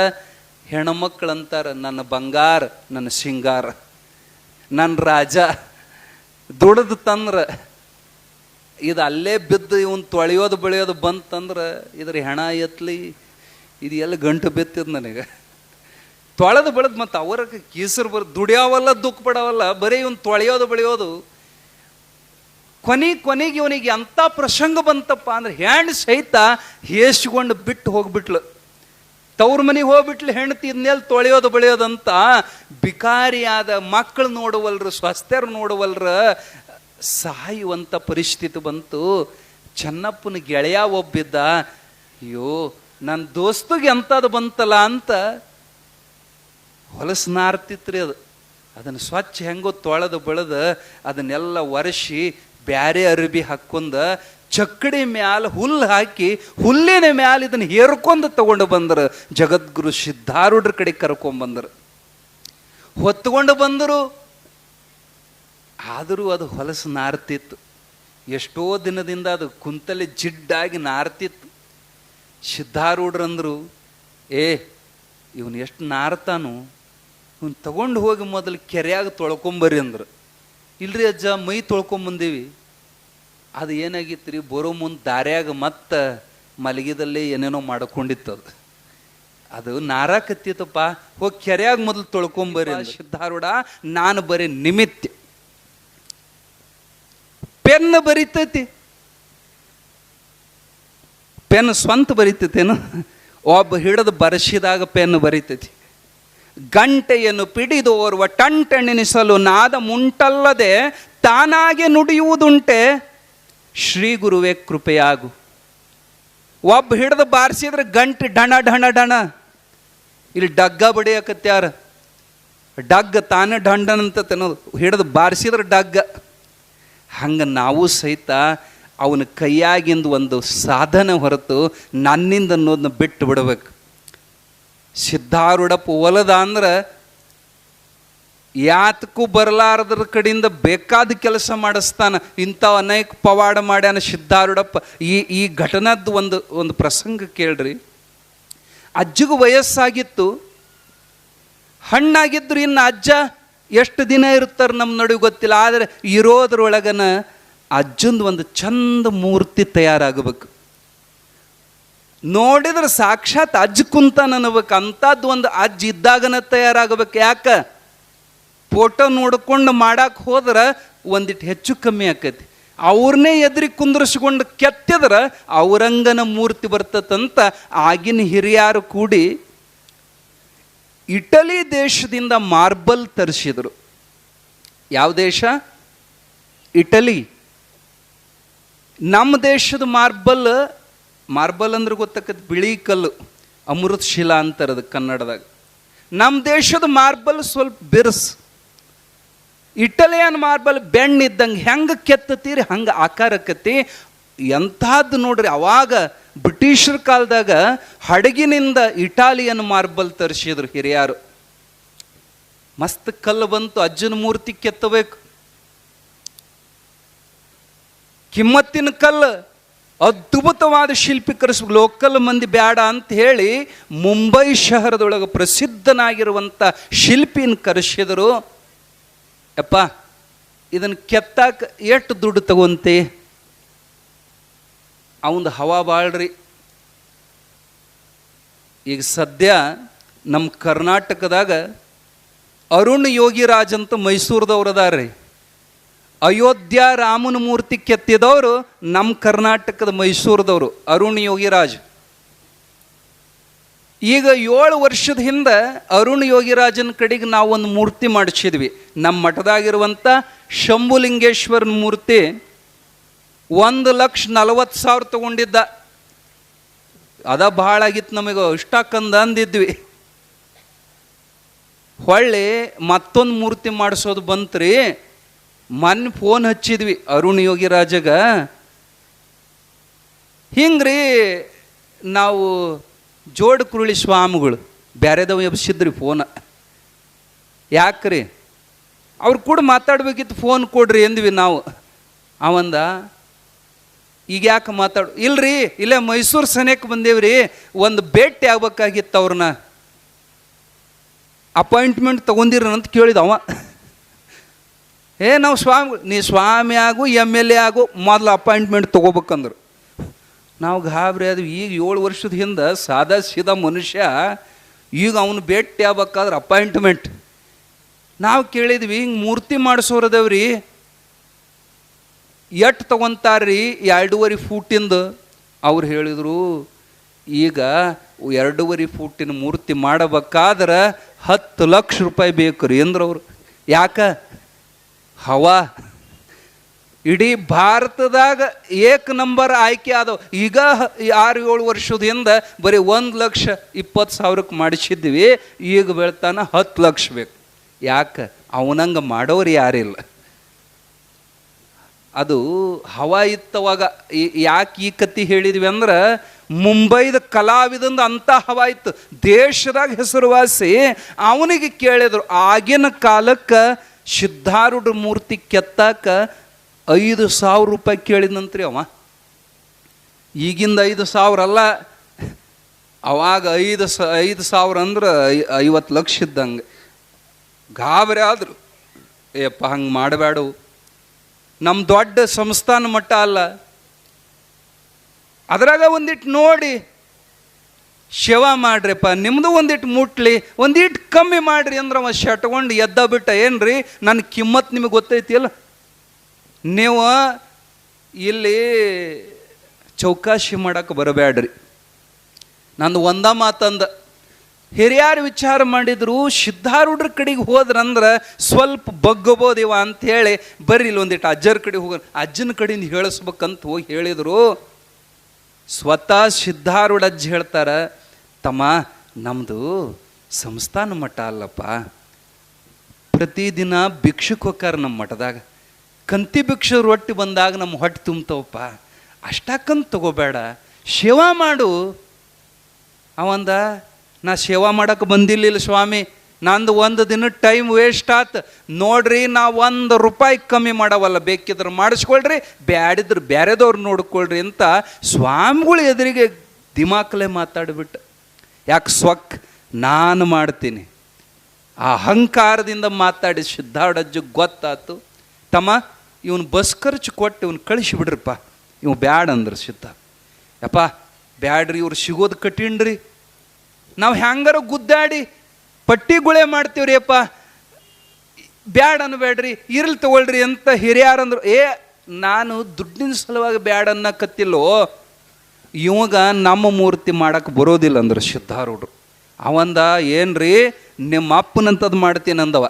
ಹೆಣ್ಮಕ್ಳು ಅಂತಾರ, ನನ್ನ ಬಂಗಾರ, ನನ್ನ ಸಿಂಗಾರ, ನನ್ನ ರಾಜ. ದುಡ್ದು ತಂದ್ರೆ ಇದು ಅಲ್ಲೇ ಬಿದ್ದು ಇವನ್ ತೊಳೆಯೋದು ಬೆಳೆಯೋದು ಬಂತಂದ್ರೆ ಇದ್ರ ಹೆಣ ಎತ್ಲಿ, ಇದು ಎಲ್ಲ ಗಂಟು ಬಿತ್ತಿದ್ ನನಗೆ. ತೊಳೆದು ಬೆಳೆದು ಮತ್ತು ಅವರ ಕೀಸರು ದುಡಿಯಾವಲ್ಲ, ದುಃಖ ಪಡವಲ್ಲ, ಬರೀ ಇವನ್ ತೊಳೆಯೋದು ಬೆಳೆಯೋದು. ಕೊನೆಗೆ ಇವನಿಗೆ ಅಂಥ ಪ್ರಸಂಗ ಬಂತಪ್ಪ ಅಂದ್ರೆ ಹೆಣ್ಣು ಸಹಿತ ಹೇಸ್ಕೊಂಡು ಬಿಟ್ಟು ಹೋಗ್ಬಿಟ್ಲು. ತವ್ರ ಮನೆಗೆ ಹೋಗ್ಬಿಟ್ಲು ಹೆಣ್ತಿ. ಇದನ್ನೆಲ್ಲ ತೊಳೆಯೋದು ಬೆಳೆಯೋದಂತ ಬಿಕಾರಿಯಾದ ಮಕ್ಕಳು ನೋಡುವಲ್ರು, ಸ್ವಸ್ಥರು ನೋಡುವಲ್ರ, ಸಾಯುವಂಥ ಪರಿಸ್ಥಿತಿ ಬಂತು. ಚೆನ್ನಪ್ಪನ ಗೆಳೆಯ ಒಬ್ಬಿದ್ದ, ಅಯ್ಯೋ ನನ್ನ ದೋಸ್ತಿಗೆ ಅಂಥದ್ದು ಬಂತಲ್ಲ ಅಂತ ಹೊಲಸು ನಾರ್ತಿತ್ರಿ. ಅದನ್ನು ಸ್ವಚ್ಛ ಹೆಂಗೋ ತೊಳೆದು ಬೆಳೆದು ಅದನ್ನೆಲ್ಲ ಒರೆಸಿ ಬ್ಯಾರೆ ಅರಿಬಿ ಹಾಕೊಂಡ ಚಕ್ಕಡಿ ಮ್ಯಾಲ ಹುಲ್ಲು ಹಾಕಿ ಹುಲ್ಲಿನ ಮ್ಯಾಲ ಇದನ್ನು ಹೇರ್ಕೊಂಡು ತಗೊಂಡು ಬಂದರು. ಜಗದ್ಗುರು ಸಿದ್ಧಾರೂಢರ ಕಡೆ ಕರ್ಕೊಂಡ್ಬಂದರು, ಹೊತ್ಕೊಂಡು ಬಂದರು. ಆದರೂ ಅದು ಹೊಲಸು ನಾರ್ತಿತ್ತು. ಎಷ್ಟೋ ದಿನದಿಂದ ಅದು ಕುಂತಲ್ಲಿ ಜಿಡ್ಡಾಗಿ ನಾರ್ತಿತ್ತು. ಸಿದ್ಧಾರೂಢರಂದ್ರು, ಇವನು ಎಷ್ಟು ನಾರ್ತಾನು, ಇವನು ತಗೊಂಡು ಹೋಗಿ ಮೊದಲು ಕೆರೆಯಾಗ ತೊಳ್ಕೊಂಬರ್ರಿ ಅಂದ್ರು. ಇಲ್ರಿ ಅಜ್ಜ, ಮೈ ತೊಳ್ಕೊಂಬಂದೀವಿ. ಅದು ಏನಾಗಿತ್ತು ರೀ, ಬರೋ ಮುಂದೆ ದಾರ್ಯಾಗ ಮತ್ತೆ ಮಲಗಿದಲ್ಲೇ ಏನೇನೋ ಮಾಡ್ಕೊಂಡಿತ್ತದು. ಅದು ನಾರಾಕತ್ತಿತ್ತಪ್ಪ, ಹೋಗಿ ಕೆರೆಯಾಗ ಮೊದಲು ತೊಳ್ಕೊಂಬರಿ. ಸಿದ್ಧಾರೂಢ, ನಾನು ಬರೀ ನಿಮಿತ್ತ. ಪೆನ್ ಬರಿತೈತಿ, ಪೆನ್ ಸ್ವಂತ ಬರಿತೈತೇನು? ಒಬ್ಬ ಹಿಡಿದು ಬರೆಸಿದಾಗ ಪೆನ್ ಬರಿತೈತಿ. ಗಂಟೆಯನ್ನು ಪಿಡಿದೋರ್ವ ಟಂಟೆಣಿಸಲು ನಾದ ಮುಂಟಲ್ಲದೆ ತಾನಾಗೆ ನುಡಿಯುವುದುಂಟೆ, ಶ್ರೀ ಗುರುವೇ ಕೃಪೆಯಾಗು. ಒಬ್ಬ ಹಿಡಿದು ಬಾರಿಸಿದ್ರೆ ಗಂಟೆ ಢಣ ಢಣ ಢಣ. ಇಲ್ಲಿ ಡಗ್ಗ ಬಡಿಯಕತ್ಯಾರ, ಡಗ್ಗ ತಾನೇ ಢಂಡನಂತ ತಿನ್ನೋದು, ಹಿಡಿದು ಬಾರಿಸಿದ್ರೆ ಡಗ್ಗ. ಹಂಗೆ ನಾವು ಸಹಿತ ಅವನ ಕೈಯಾಗಿಂದ ಒಂದು ಸಾಧನ ಹೊರತು ನನ್ನಿಂದ ಅನ್ನೋದನ್ನ ಬಿಟ್ಟು ಬಿಡಬೇಕು. ಸಿದ್ಧಾರೂಢಪ್ಪ ಒಲದ ಅಂದ್ರೆ ಯಾತಕ್ಕೂ ಬರಲಾರದ್ರ ಕಡೆಯಿಂದ ಬೇಕಾದ ಕೆಲಸ ಮಾಡಿಸ್ತಾನ. ಇಂಥ ಅನೇಕ ಪವಾಡ ಮಾಡ್ಯಾನ ಸಿದ್ಧಾರೂಢಪ್ಪ. ಈ ಘಟನದ್ದು ಒಂದು ಪ್ರಸಂಗ ಕೇಳ್ರಿ. ಅಜ್ಜಿಗೂ ವಯಸ್ಸಾಗಿತ್ತು, ಹಣ್ಣಾಗಿದ್ರು. ಇನ್ನು ಅಜ್ಜ ಎಷ್ಟು ದಿನ ಇರ್ತಾರೆ ನಮ್ಮ ನಡುವೆ ಗೊತ್ತಿಲ್ಲ. ಆದರೆ ಇರೋದ್ರೊಳಗನ ಅಜ್ಜಂದು ಒಂದು ಚಂದ ಮೂರ್ತಿ ತಯಾರಾಗಬೇಕು. ನೋಡಿದ್ರೆ ಸಾಕ್ಷಾತ್ ಅಜ್ಜ ಕುಂತಾನ ಅನ್ನಬೇಕು. ಅಂಥದ್ದು ಒಂದು ಅಜ್ಜ ಇದ್ದಾಗನ ತಯಾರಾಗಬೇಕು. ಯಾಕೆ? ಫೋಟೋ ನೋಡ್ಕೊಂಡು ಮಾಡಕ್ಕೆ ಹೋದ್ರೆ ಒಂದಿಟ್ಟು ಹೆಚ್ಚು ಕಮ್ಮಿ ಆಕೈತಿ. ಅವ್ರನ್ನೇ ಎದುರಿಗೆ ಕುಂದ್ರಿಸ್ಕೊಂಡು ಕೆತ್ತಿದ್ರೆ ಔರಂಗನ ಮೂರ್ತಿ ಬರ್ತದಂತ ಆಗಿನ ಹಿರಿಯರು ಕೂಡಿ ಇಟಲಿ ದೇಶದಿಂದ ಮಾರ್ಬಲ್ ತರಿಸಿದರು. ಯಾವ ದೇಶ? ಇಟಲಿ. ನಮ್ಮ ದೇಶದ ಮಾರ್ಬಲ್ ಅಂದ್ರೆ ಗೊತ್ತಾಕೈತಿ, ಬಿಳಿ ಕಲ್ಲು, ಅಮೃತ ಶಿಲಾ ಅಂತಾರದು ಕನ್ನಡದಾಗ. ನಮ್ಮ ದೇಶದ ಮಾರ್ಬಲ್ ಸ್ವಲ್ಪ ಬಿರ್ಸ್. ಇಟಲಿಯನ್ ಮಾರ್ಬಲ್ ಬೆಣ್ಣಿದ್ದಂಗೆ ಹೆಂಗೆ ಕೆತ್ತತೀರಿ ಹಂಗೆ ಆಕಾರಕ್ಕತಿ. ಎಂಥದ್ದು ನೋಡ್ರಿ, ಅವಾಗ ಬ್ರಿಟಿಷರ ಕಾಲದಾಗ ಹಡಗಿನಿಂದ ಇಟಾಲಿಯನ್ ಮಾರ್ಬಲ್ ತರಿಸಿದ್ರು ಹಿರಿಯರು. ಮಸ್ತ್ ಕಲ್ಲು ಬಂತು, ಅಜ್ಜನ ಮೂರ್ತಿ ಕೆತ್ತಬೇಕು. ಕಿಮ್ಮತ್ತಿನ ಕಲ್ಲು, ಅದ್ಭುತವಾದ ಶಿಲ್ಪಿ ಕರೆಸ್ಬೇಕು. ಲೋಕಲ್ ಮಂದಿ ಬೇಡ ಅಂತ ಹೇಳಿ ಮುಂಬೈ ಶಹರದೊಳಗೆ ಪ್ರಸಿದ್ಧನಾಗಿರುವಂಥ ಶಿಲ್ಪಿನ ಕರೆಸಿದರು. ಯಪ್ಪ, ಇದನ್ನು ಕೆತ್ತಾಕ ಎಷ್ಟು ದುಡ್ಡು ತಗೊಂತೆ? ಅವಂದು ಹವಾ ಬಾಳ್ರಿ. ಈಗ ಸದ್ಯ ನಮ್ಮ ಕರ್ನಾಟಕದಾಗ ಅರುಣ್ ಯೋಗಿರಾಜ್ ಅಂತ ಮೈಸೂರದವ್ರು ಅದಾರ್ರಿ. ಅಯೋಧ್ಯ ರಾಮನ ಮೂರ್ತಿ ಕೆತ್ತಿದವರು ನಮ್ಮ ಕರ್ನಾಟಕದ ಮೈಸೂರದವರು, ಅರುಣ್ ಯೋಗಿರಾಜ್. ಈಗ 7 ವರ್ಷದ ಹಿಂದೆ ಅರುಣ್ ಯೋಗಿರಾಜನ ಕಡೆಗೆ ನಾವು ಒಂದು ಮೂರ್ತಿ ಮಾಡಿಸಿದ್ವಿ. ನಮ್ಮ ಮಠದಾಗಿರುವಂಥ ಶಂಭುಲಿಂಗೇಶ್ವರನ ಮೂರ್ತಿ 1,40,000 ತಗೊಂಡಿದ್ದ. ಅದ ಭಾಳ ಆಗಿತ್ತು ನಮಗೆ, ಇಷ್ಟಕ್ಕಂದ ಅಂದಿದ್ವಿ. ಹೊಳ್ಳಿ ಮತ್ತೊಂದು ಮೂರ್ತಿ ಮಾಡಿಸೋದು ಬಂತ್ರಿ. ಮೊನ್ನೆ ಫೋನ್ ಹಚ್ಚಿದ್ವಿ ಅರುಣ್ ಯೋಗಿರಾಜಗ. ಹಿಂಗ್ರಿ ನಾವು ಜೋಡ್ ಕುರುಳಿ ಸ್ವಾಮಿಗಳು ಬ್ಯಾರೆದವ ಎಬ್ಸಿದ್ರಿ ಫೋನ. ಯಾಕ್ರಿ ಅವ್ರು ಕೂಡ ಮಾತಾಡ್ಬೇಕಿತ್ತು, ಫೋನ್ ಕೊಡ್ರಿ ಎಂದ್ವಿ ನಾವು. ಅವಂದ ಈಗ ಯಾಕೆ ಇಲ್ರಿ, ಇಲ್ಲೇ ಮೈಸೂರು ಸನೇಕ ಬಂದೇವ್ರಿ, ಒಂದು ಭೇಟಿ ಆಗ್ಬೇಕಾಗಿತ್ತು ಅವ್ರನ್ನ, ಅಪಾಯಿಂಟ್ಮೆಂಟ್ ತೊಗೊಂಡಿರಂತ ಕೇಳಿದವ. ನಾವು ನೀ ಸ್ವಾಮಿ ಆಗು MLA ಆಗು, ಮೊದಲು ಅಪಾಯಿಂಟ್ಮೆಂಟ್ ತೊಗೋಬೇಕಂದ್ರು. ನಾವು ಗಾಬರಿ ಅದು. ಈಗ 7 ವರ್ಷದ ಹಿಂದೆ ಸಾದಾ ಸೀದಾ ಮನುಷ್ಯ, ಈಗ ಅವನು ಭೇಟಿ ಆಗ್ಬೇಕಾದ್ರೆ ಅಪಾಯಿಂಟ್ಮೆಂಟ್. ನಾವು ಕೇಳಿದ್ವಿ, ಹಿಂಗೆ ಮೂರ್ತಿ ಮಾಡಿಸೋರದವ್ರಿ, ಎಷ್ಟು ತೊಗೊತಾರ್ರಿ? 2.5 ಫೂಟಿಂದು. ಅವ್ರು ಹೇಳಿದರು, ಈಗ 2.5 ಫೂಟಿನ ಮೂರ್ತಿ ಮಾಡಬೇಕಾದ್ರೆ 10 ಲಕ್ಷ ರೂಪಾಯಿ ಬೇಕು ರೀ ಅಂದ್ರು ಅವರು. ಯಾಕೆ? ಹವಾ ಇಡೀ ಭಾರತದಾಗ 1 ನಂಬರ್ ಆಯ್ಕೆ ಆದವು. ಈಗ 6-7 ವರ್ಷದಿಂದ ಬರೀ 1,20,000 ಮಾಡಿಸಿದ್ವಿ. ಈಗ ಬೆಳ್ತಾನ 10 ಲಕ್ಷ ಬೇಕು. ಯಾಕೆ? ಅವನಂಗೆ ಮಾಡೋರು ಯಾರಿಲ್ಲ. ಅದು ಹವಾ ಇತ್ತವಾಗ. ಯಾಕೆ ಈ ಕತ್ತಿ ಹೇಳಿದ್ವಿ ಅಂದ್ರೆ, ಮುಂಬೈದ ಕಲಾವಿದಂದು ಅಂಥ ಹವಾ ಇತ್ತು, ದೇಶದಾಗ ಹೆಸರುವಾಸಿ. ಅವನಿಗೆ ಕೇಳಿದ್ರು, ಆಗಿನ ಕಾಲಕ್ಕೆ ಸಿದ್ಧಾರೂಢ ಮೂರ್ತಿ ಕೆತ್ತಾಕ 5,000 ರೂಪಾಯಿ ಕೇಳಿದ್ನಂತ್ರಿ ಅವ. ಈಗಿಂದ 5,000 ಅಲ್ಲ, ಅವಾಗ 5,000 ಅಂದ್ರೆ 50 ಲಕ್ಷ ಇದ್ದಂಗೆ. ಗಾಬರಿ ಆದರು. ಏಪ್ಪ, ಹಂಗೆ ಮಾಡಬೇಡು, ನಮ್ಮ ದೊಡ್ಡ ಸಂಸ್ಥಾನ ಮಟ್ಟ ಅಲ್ಲ. ಅದ್ರಾಗ ಒಂದಿಟ್ಟು ನೋಡಿ ಸೇವಾ ಮಾಡ್ರಿಪ್ಪ, ನಿಮ್ಮದು ಒಂದಿಟ್ಟು ಮುಟ್ಲಿ, ಒಂದಿಟ್ಟು ಕಮ್ಮಿ ಮಾಡ್ರಿ ಅಂದ್ರೆ ಅವ ಶಟ್ಕೊಂಡು ಎದ್ದ ಬಿಟ್ಟ. ಏನ್ರಿ ನನ್ನ ಕಿಮ್ಮತ್ ನಿಮಗೆ ಗೊತ್ತೈತಿ ಅಲ್ಲ. ನೀವು ಇಲ್ಲಿ ಚೌಕಾಶಿ ಮಾಡಕ್ಕೆ ಬರಬೇಡ್ರಿ. ನಂದು ಒಂದ ಮಾತಂದ, ಹಿರಿಯರು ವಿಚಾರ ಮಾಡಿದ್ರು ಸಿದ್ಧಾರೂಢರ ಕಡೆಗೆ ಹೋದ್ರಂದ್ರೆ ಸ್ವಲ್ಪ ಬಗ್ಗಬೋದಿವ ಅಂಥೇಳಿ ಬರ್ರಿ ಇಲ್ಲಿ ಒಂದಿಟ್ಟು ಅಜ್ಜರ ಕಡೆಗೆ ಹೋಗ, ಅಜ್ಜನ ಕಡೆಯಿಂದ ಹೇಳಿಸ್ಬೇಕಂತ ಹೋಗಿ ಹೇಳಿದರು. ಸ್ವತಃ ಸಿದ್ಧಾರೂಢ ಅಜ್ಜ ಹೇಳ್ತಾರೆ, ತಮ್ಮ ನಮ್ಮದು ಸಂಸ್ಥಾನ ಮಠ ಅಲ್ಲಪ್ಪ, ಪ್ರತಿದಿನ ಭಿಕ್ಷುಕ್ ಹೋಗ್ತಾರೆ ನಮ್ಮ ಮಠದಾಗ, ಕಂತಿ ಭಿಕ್ಷು ರೊಟ್ಟಿ ಬಂದಾಗ ನಮ್ಮ ಹೊಟ್ಟೆ ತುಂಬ್ತವಪ್ಪ, ಅಷ್ಟಾಕಂತ ತಗೋಬೇಡ, ಸೇವಾ ಮಾಡು. ಅವಂದ, ನಾ ಸೇವಾ ಮಾಡೋಕೆ ಬಂದಿಲ್ಲ ಸ್ವಾಮಿ, ನಂದು ಒಂದು ದಿನ ಟೈಮ್ ವೇಸ್ಟ್ ಆತು ನೋಡ್ರಿ, ನಾ ₹1 ಕಮ್ಮಿ ಮಾಡವಲ್ಲ, ಬೇಕಿದ್ರೆ ಮಾಡಿಸ್ಕೊಳ್ರಿ, ಬ್ಯಾಡಿದ್ರೆ ಬೇರೆದವ್ರು ನೋಡ್ಕೊಳ್ರಿ ಅಂತ ಸ್ವಾಮಿಗಳು ಎದುರಿಗೆ ದಿಮಾಕಲೆ ಮಾತಾಡ್ಬಿಟ್ಟು. ಯಾಕೆ ಸ್ವಕ್ ನಾನು ಮಾಡ್ತೀನಿ ಆ ಅಹಂಕಾರದಿಂದ ಮಾತಾಡಿ ಸಿದ್ಧಾರೂಢಜ್ಜ ಗೊತ್ತಾತು. ತಮ್ಮ ಇವನು ಬಸ್ ಖರ್ಚು ಕೊಟ್ಟು ಇವನು ಕಳಿಸಿಬಿಡ್ರಪ್ಪ, ಇವ್ ಬ್ಯಾಡ ಅಂದ್ರೆ ಸಿದ್ಧ. ಯಪ್ಪ ಬ್ಯಾಡ್ರಿ, ಇವ್ರು ಸಿಗೋದು ಕಠಿಣ್ರಿ, ನಾವು ಹ್ಯಾಂಗಾರ ಗುದ್ದಾಡಿ ಪಟ್ಟಿಗುಳೆ ಮಾಡ್ತೀವ್ರಿ ಅಪ್ಪ, ಬ್ಯಾಡ ಅನ್ಬೇಡ್ರಿ, ಇರ್ಲಿ ತಗೊಳ್ರಿ ಅಂತ ಹಿರಿಯಾರಂದ್ರು. ನಾನು ದುಡ್ಡಿನ ಸಲುವಾಗಿ ಬ್ಯಾಡ ಅನ್ನಕತ್ತಿಲ್ಲೋ, ಇವಾಗ ನಮ್ಮ ಮೂರ್ತಿ ಮಾಡಕ್ಕೆ ಬರೋದಿಲ್ಲ ಅಂದ್ರೆ ಸಿದ್ಧಾರೂಢರು. ಅವಂದ, ಏನ್ರಿ ನಿಮ್ಮ ಅಪ್ಪನಂಥದ್ದು ಮಾಡ್ತೀನಿ ಅಂದವ.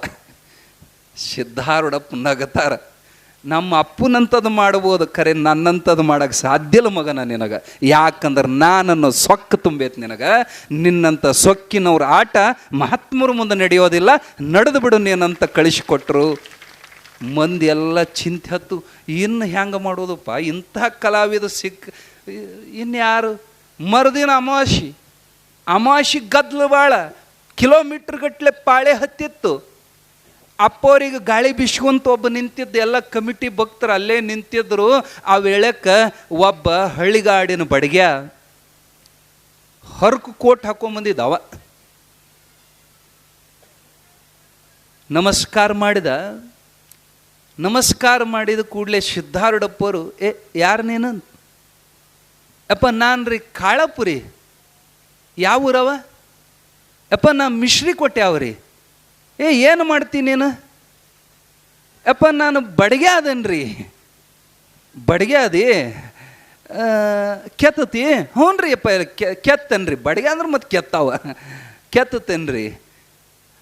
ಸಿದ್ಧಾರೂಢಪ್ಪ ನಗತಾರ, ನಮ್ಮ ಅಪ್ಪನಂಥದ್ದು ಮಾಡ್ಬೋದು, ಖರೆ ನನ್ನಂಥದ್ದು ಮಾಡೋಕ್ಕೆ ಸಾಧ್ಯ ಇಲ್ಲ ಮಗನ ನಿನಗೆ. ಯಾಕಂದ್ರೆ ನಾನನ್ನು ಸೊಕ್ಕು ತುಂಬೈತಿ ನಿನಗೆ, ನಿನ್ನಂಥ ಸೊಕ್ಕಿನವ್ರ ಆಟ ಮಹಾತ್ಮರ ಮುಂದೆ ನಡೆಯೋದಿಲ್ಲ, ನಡೆದು ಬಿಡು ನೀನಂತ ಕಳಿಸಿಕೊಟ್ರು. ಮಂದಿ ಎಲ್ಲ ಚಿಂತೆ ಹತ್ತು, ಇನ್ನು ಹೆಂಗೆ ಮಾಡೋದಪ್ಪ, ಇಂಥ ಕಲಾವಿದ ಇನ್ಯಾರು. ಮರುದಿನ ಅಮಾವಾಶಿ ಗದ್ಲು ಭಾಳ, ಕಿಲೋಮೀಟ್ರ್ ಗಟ್ಟಲೆ ಪಾಳೆ ಹತ್ತಿತ್ತು. ಅಪ್ಪವ್ರಿಗೆ ಗಾಳಿ ಬಿಸ್ಕೊಂತ ಒಬ್ಬ ನಿಂತಿದ್ದು, ಎಲ್ಲ ಕಮಿಟಿ ಭಕ್ತರು ಅಲ್ಲೇ ನಿಂತಿದ್ರು. ಆ ವೇಳೆಕ್ಕೆ ಒಬ್ಬ ಹಳ್ಳಿಗಾಡಿನ ಬಡಗ್ಯ ಹರ್ಕು ಕೋಟ್ ಹಾಕೊಂಬಂದಿದ್ದವ, ನಮಸ್ಕಾರ ಮಾಡಿದ ಕೂಡಲೇ ಸಿದ್ಧಾರೂಢಪ್ಪರು, ಯಾರು ನೀನಂತ? ಯಪ್ಪ ನಾನು ರೀ ಕಾಳಪುರಿ. ಯಾವ ಊರವ? ಯಪ್ಪ ನಾ ಮಿಶ್ರಿ ಕೊಟ್ಟೆ ಅವ್ರಿ. ಏನು ಮಾಡ್ತೀನಿ ನೀನು? ಯಪ್ಪ ನಾನು ಬಡಗೆ ಅದನ್ರಿ. ಬಡಗೆ ಅದಿ ಕೆತ್ತತಿ? ಹ್ಞೂ ರೀ ಯಪ್ಪ, ಕೆತ್ತನ್ರಿ. ಬಡಗೆ ಅಂದ್ರೆ ಮತ್ತೆ ಕೆತ್ತಾವ, ಕೆತ್ತತೇನ್ರಿ.